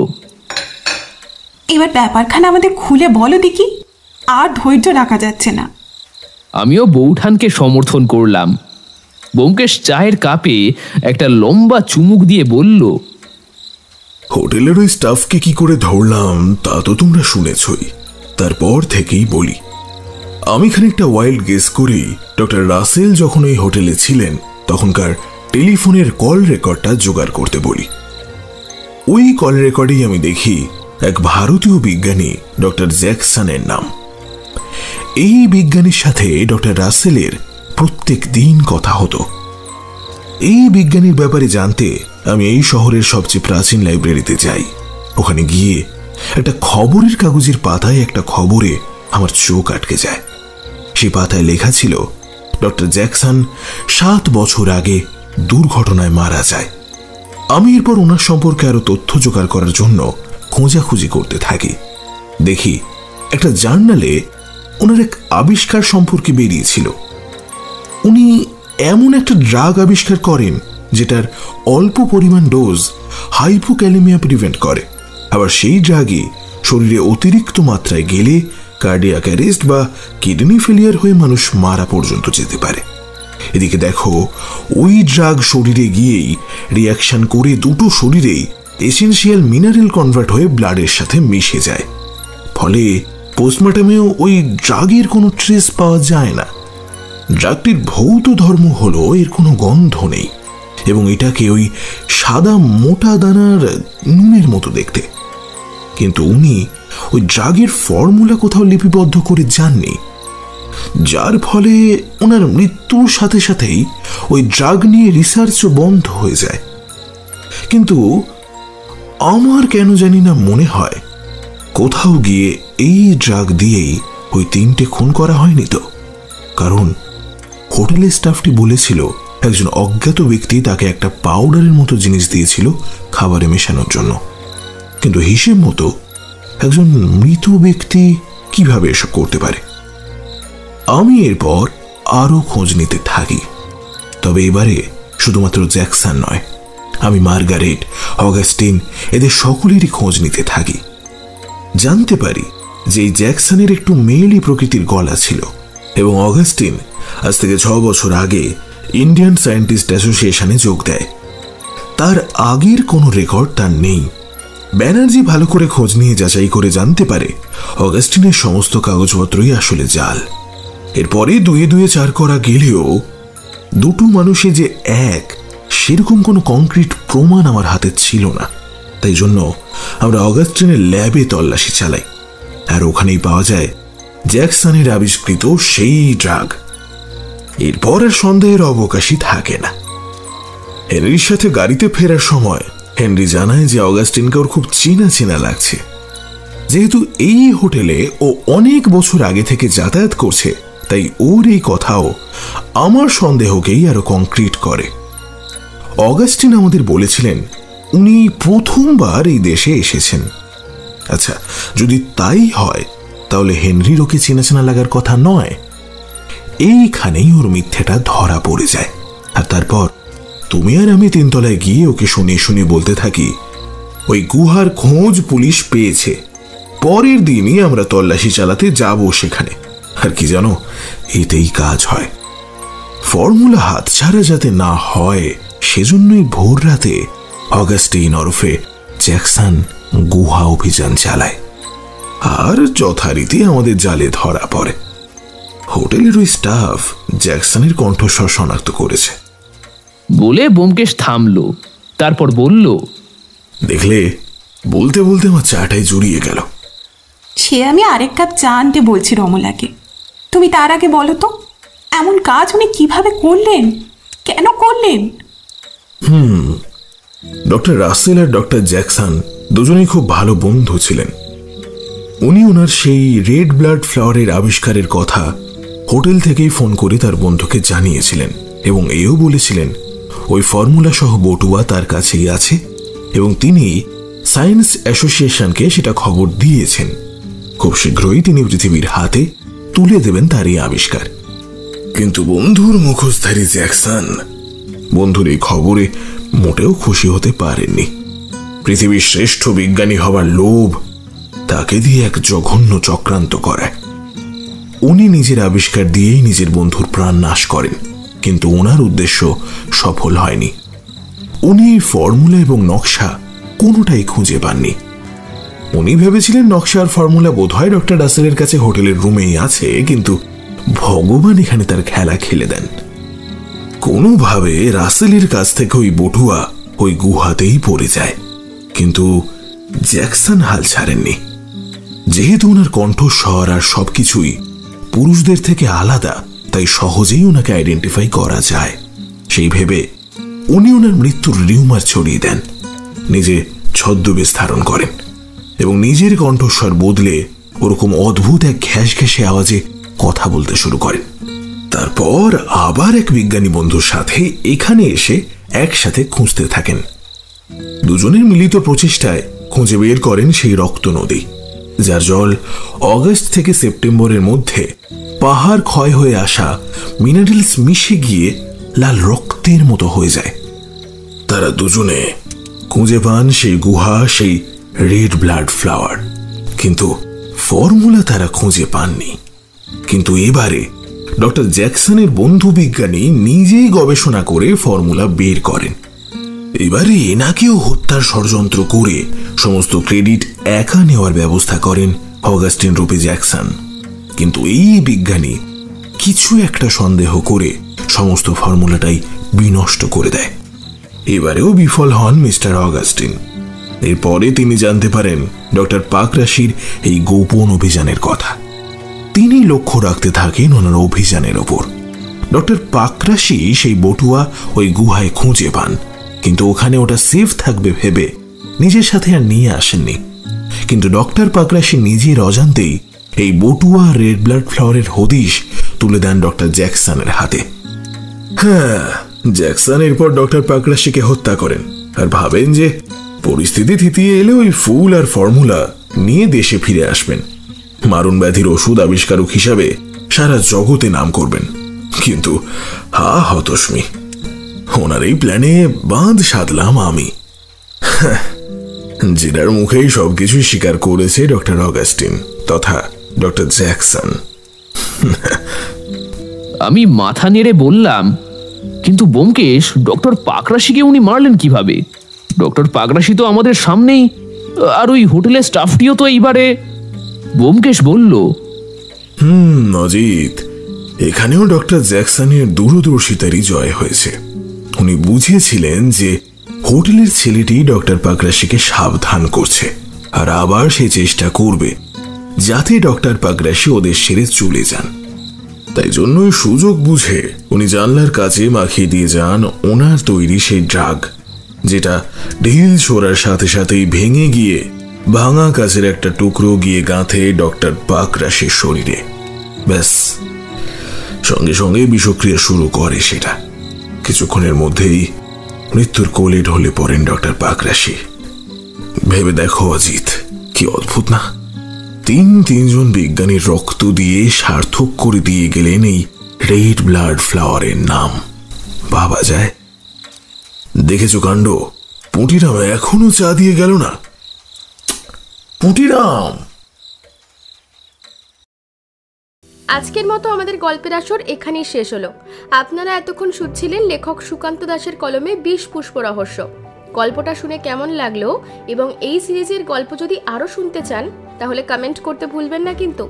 এবার ব্যাপারখানা আমাদের খুলে বলো দেখি, আর ধৈর্য রাখা যাচ্ছে না। আমিও বৌঠানকে সমর্থন করলাম। ব্যোমকেশ চায়ের কাপে একটা লম্বা চুমুক দিয়ে বলল, হোটেলের ওই স্টাফকে কি করে ধরলাম তা তো তোমরা শুনেছই। তারপর থেকেই বলি, আমি খানিকটা ওয়াইল্ড গেস করি ডক্টর রাসেল যখন ওই হোটেলে ছিলেন তখনকার টেলিফোনের কল রেকর্ডটা জোগাড় করতে বলি। ওই কল রেকর্ডেই আমি দেখি এক ভারতীয় বিজ্ঞানী ডক্টর জ্যাকসনের নাম। এই বিজ্ঞানীর সাথে ডক্টর রাসেলের প্রত্যেক দিন কথা হতো। এই বিজ্ঞানীর ব্যাপারে জানতে আমি এই শহরের সবচেয়ে প্রাচীন লাইব্রেরিতে যাই। ওখানে গিয়ে একটা খবরের কাগজের পাতায় একটা খবরে আমার চোখ আটকে যায়। সেই পাতায় লেখা ছিল ডক্টর জ্যাকসন 7 বছর আগে দুর্ঘটনায় মারা যায়। আমি এরপর ওনার সম্পর্কে আরো তথ্য জোগাড় করার জন্য খোঁজাখুঁজি করতে থাকি। দেখি একটা জার্নালে ওনার এক আবিষ্কার সম্পর্কে বেরিয়েছিল। উনি এমন একটা ড্রাগ আবিষ্কার করেন যেটার অল্প পরিমাণ ডোজ হাইপোক্যালেমিয়া প্রিভেন্ট করে। আবার সেই ড্রাগই শরীরে অতিরিক্ত মাত্রায় গেলে কার্ডিয়াক অ্যারেস্ট বা কিডনি ফেলিয়ার হয়ে মানুষ মারা পর্যন্ত যেতে পারে। এদিকে দেখো, ওই ড্রাগ শরীরে গিয়েই রিয়াকশন করে দুটো শরীরেই এসেনশিয়াল মিনারেল কনভার্ট হয়ে ব্লাডের সাথে মিশে যায়। ফলে পোস্টমর্টমেও ওই ড্রাগের কোনো ট্রেস পাওয়া যায় না। ড্রাগটির ভৌত ধর্ম হলো এর কোনো গন্ধ নেই এবং এটাকে ওই সাদা মোটা দানার নুনের মতো দেখতে। কিন্তু উনি ওই ড্রাগের ফর্মুলা কোথাও লিপিবদ্ধ করে যাননি, যার ফলে ওনার মৃত্যুর সাথে সাথেই ওই ড্রাগ নিয়ে রিসার্চও বন্ধ হয়ে যায়। কিন্তু আমার কেন জানি না মনে হয় কোথাও গিয়ে এই ড্রাগ দিয়েই ওই 3টে খুন করা হয়নি তো। কারণ হোটেলের স্টাফটি বলেছিল একজন অজ্ঞাত ব্যক্তি তাকে একটা পাউডারের মতো জিনিস দিয়েছিল খাবারে মেশানোর জন্য। কিন্তু হিসেব মতো একজন মৃত ব্যক্তি কিভাবে এসব করতে পারে? আমি এরপর আরো খোঁজ নিতে থাকি। তবে এবারে শুধুমাত্র জ্যাকসন নয়, আমি মার্গারেট, অগাস্টিন এদের সকলেরই খোঁজ নিতে থাকি। জানতে পারি যে এই জ্যাকসনের একটু মেয়েলি প্রকৃতির গলা ছিল এবং অগাস্টিন আজ থেকে 6 বছর আগে ইন্ডিয়ান সায়েন্টিস্ট অ্যাসোসিয়েশনে যোগ দেয়। তার আগের কোনো রেকর্ড তার নেই। ব্যানার্জি ভালো করে খোঁজ নিয়ে যাচাই করে জানতে পারে অগাস্টিনের সমস্ত কাগজপত্রই আসলে জাল। এরপরে 2-2 4 করা গেলেও দুটো মানুষে যে এক সেরকম কোনো কংক্রিট প্রমাণ আমার হাতে ছিল না। তাই জন্য আমরা অগাস্টিনের ল্যাবে তল্লাশি চালাই, আর ওখানেই পাওয়া যায় জ্যাকসনের আবিষ্কৃত সেই ড্রাগ। এরপর আর সন্দেহের অবকাশই থাকে না। হেনরির সাথে গাড়িতে ফেরার সময় হেনরি জানায় যে অগাস্টিনকে ওর খুব চেনা চেনা লাগছে। যেহেতু এই হোটেলে ও অনেক বছর আগে থেকে যাতায়াত করছে, তাই ওর এই কথাও আমার সন্দেহকেই আরো কংক্রিট করে। অগাস্টিন আমাদের বলেছিলেন উনি প্রথমবার এই দেশে এসেছেন। আচ্ছা, যদি তাই হয় তাহলে হেনরির ওকে চেনা চেনা লাগার কথা নয়। এইখানেই ওর মিথ্যেটা ধরা পড়ে যায়। আর তারপর তুমি আর আমি 3 তলায় গিয়ে ওকে শুনিয়ে শুনিয়ে বলতে থাকি ওই গুহার খোঁজ পুলিশ পেয়েছে। পরের দিনই আমরা তল্লাশি চালাতে যাব সেখানে। আর কি জানো, এতেই কাজ হয়। ফর্মুলা হাতছাড়া যাতে না হয় সেজন্যই ভোর রাতে অগাস্টিন ওরফে জ্যাকসন গুহা অভিযান চালায়, আর যথারীতি আমাদের জালে ধরা পড়ে। হোটেলের ওই স্টাফ জ্যাকসনের কণ্ঠস্বর শনাক্ত করেছে বলে ব্যোমকেশ থামলো। তারপর বলল, দেখলে, বলতে বলতে আমার চাটাই জুড়িয়ে গেল। সে আমি আরেক কাপ চা আনতে বলছি রমলাকে। তুমি তার আগে বলো তো, এমন কাজ উনি কিভাবে করলেন, কেন করলেন? ডক্টর রাসেল আর ডক্টর জ্যাকসন দুজনেই খুব ভালো বন্ধু ছিলেন। উনি ওনার সেই রেড ব্লাড ফ্লাওয়ারের আবিষ্কারের কথা হোটেল থেকেই ফোন করে তার বন্ধুকে জানিয়েছিলেন এবং এও বলেছিলেন ওই ফর্মুলা সহ বটুয়া তার কাছেই আছে এবং তিনি সায়েন্স অ্যাসোসিয়েশনকে সেটা খবর দিয়েছেন। খুব শীঘ্রই তিনি পৃথিবীর হাতে তুলে দেবেন তার এই আবিষ্কার। কিন্তু বন্ধুর মুখোশধারী জ্যাকসন বন্ধুর এই খবরে মোটেও খুশি হতে পারেননি। পৃথিবীর শ্রেষ্ঠ বিজ্ঞানী হবার লোভ তাকে দিয়ে এক জঘন্য চক্রান্ত করায়। উনি নিজের আবিষ্কার দিয়েই নিজের বন্ধুর প্রাণ নাশ করেন, কিন্তু ওনার উদ্দেশ্য সফল হয়নি। উনি এই ফর্মুলা এবং নকশা কোনোটাই খুঁজে পাননি। উনি ভেবেছিলেন নকশা আর ফর্মুলা বোধহয় ডক্টর রাসেলের কাছে হোটেলের রুমেই আছে, কিন্তু ভগবান এখানে তার খেলা খেলে দেন। কোনোভাবে রাসেলের কাছ থেকে ওই বটুয়া ওই গুহাতেই পড়ে যায়। কিন্তু জ্যাকসন হাল ছাড়েননি। যেহেতু ওনার কণ্ঠস্বর আর সবকিছুই পুরুষদের থেকে আলাদা, তাই সহজেই ওনাকে আইডেন্টিফাই করা যায়। সেই ভেবে উনি ওনার মৃত্যুর রিউমার ছড়িয়ে দেন, নিজে ছদ্মবেশ ধারণ করেন এবং নিজের কণ্ঠস্বর বদলে ওরকম অদ্ভুত এক ঘ্যাস ঘ্যাসে আওয়াজে কথা বলতে শুরু করেন। তারপর আবার এক বিজ্ঞানী বন্ধুর সাথে এখানে এসে একসাথে খুঁজতে থাকেন। দুজনের মিলিত প্রচেষ্টায় খুঁজে বের করেন সেই রক্ত নদী, যার জল অগস্ট থেকে সেপ্টেম্বরের মধ্যে পাহাড় ক্ষয় হয়ে আসা মিনারেলস মিশে গিয়ে লাল রক্তের মতো হয়ে যায়। তারা দুজনে খুঁজে পান সেই গুহা, সেই রেড ব্লাড ফ্লাওয়ার, কিন্তু ফর্মুলা তারা খুঁজে পাননি। কিন্তু এবারে ডক্টর জ্যাকসনের বন্ধু বিজ্ঞানী নিজেই গবেষণা করে ফর্মুলা বের করেন। এবারে এনাকেও হত্যার ষড়যন্ত্র করে সমস্ত ক্রেডিট একা নেওয়ার ব্যবস্থা করেন অগাস্টিন রূপে জ্যাকসন। কিন্তু এই বিজ্ঞানী কিছু একটা সন্দেহ করে সমস্ত ফর্মুলাটাই বিনষ্ট করে দেয়। এবারেও বিফল হন মিস্টার অগাস্টিন। এরপরে তিনি জানতে পারেন ডক্টর পাকরাশির এই গোপন অভিযানের কথা। তিনি লক্ষ্য রাখতে থাকেন ওনার অভিযানের ওপর। ডক্টর পাকরাশি সেই বটুয়া ওই গুহায় খুঁজে পান, কিন্তু ওখানে ওটা সেফ থাকবে ভেবে নিজের সাথে আর নিয়ে আসেননি। কিন্তু ডক্টর পাকরাশি নিজের অজান্তেই এই বটুয়া রেড ব্লাড ফ্লাওয়ারের হদিশ তুলে দেন ডক্টর জ্যাকসনের হাতে। হ্যাঁ, জ্যাকসন এরপর ডক্টর পাকরাশিকে হত্যা করেন আর ভাবেন যে পরিস্থিতি থিতিয়ে এলে ওই ফুল আর ফর্মুলা নিয়ে দেশে ফিরে আসবেন, মারণ ব্যাধির ওষুধ আবিষ্কারক হিসাবে সারা জগতে নাম করবেন। কিন্তু হতস্মি, ওনার এই প্ল্যানে বাঁধ সাধলাম আমি। যেটার মুখেই সবকিছুই স্বীকার করেছে ডক্টর অগাস্টিন তথা ডক্টর জ্যাকসন। আমি মাথা নেড়ে বললাম, কিন্তু ব্যোমকেশ, ডক্টর পাকরাশিকে উনি মারলেন কিভাবে? ডক্টর পাকরাশি তো আমাদের সামনেই, আর ওই হোটেলের স্টাফটিও তো এইবারে। ব্যোমকেশ বলল, অজিত, এখানেও ডক্টর জ্যাকসনের দূরদর্শিতারই জয় হয়েছে। উনি বুঝেছিলেন যে হোটেলের ছেলেটি ডক্টর পাকরাশিকে সাবধান করছে, আর আবার সে চেষ্টা করবে যাতে ডক্টর পাকরাশি ওদের ছেড়ে চলে যান। তাই জন্যই সুযোগ বুঝে উনি জানলার কাছে মাখিয়ে দিয়ে যান ওনার তৈরি সেই ড্রাগ, যেটা ঢিল ছোড়ার সাথে সাথেই ভেঙে গিয়ে ভাঙা কাচের একটা টুকরো গিয়ে গাঁথে ডক্টর পাকরাশির শরীরে। ব্যাস, সঙ্গে সঙ্গে বিষক্রিয়া শুরু করে সেটা। কিছুক্ষণের মধ্যেই মৃত্যুর কোলে ঢলে পড়েন ডক্টর পাকরাশি। ভেবে দেখো অজিত, কি অদ্ভুত না? তিনজন বিজ্ঞানীর রক্ত দিয়ে সার্থক করে দিয়ে গেলেন এই রেড ব্লাড ফ্লাওয়ারের নাম। ভাবা যায়? দেখেছো কাণ্ড? পুঁটিরাম এখনো চা দিয়ে গেল না। পুঁটিরাম! আজকের মতো আমাদের গল্পের আসর এখানেই শেষ হলো। আপনারা এতক্ষণ শুনছিলেন লেখক সুকান্ত দাসের কলমে ২০ পুষ্প রহস্য। গল্পটা শুনে কেমন লাগলো এবং এই সিরিজের গল্প যদি আরও শুনতে চান তাহলে কমেন্ট করতে ভুলবেন না কিন্তু।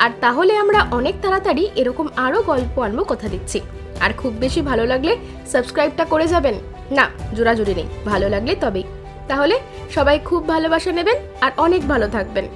আর তাহলে আমরা অনেক তাড়াতাড়ি এরকম আরও গল্প আনবো, কথা দিচ্ছি। আর খুব বেশি ভালো লাগলে সাবস্ক্রাইবটা করে যাবেন। না, জোরাজুরি নেই, ভালো লাগলে তবেই। তাহলে সবাই খুব ভালোবাসা নেবেন আর অনেক ভালো থাকবেন।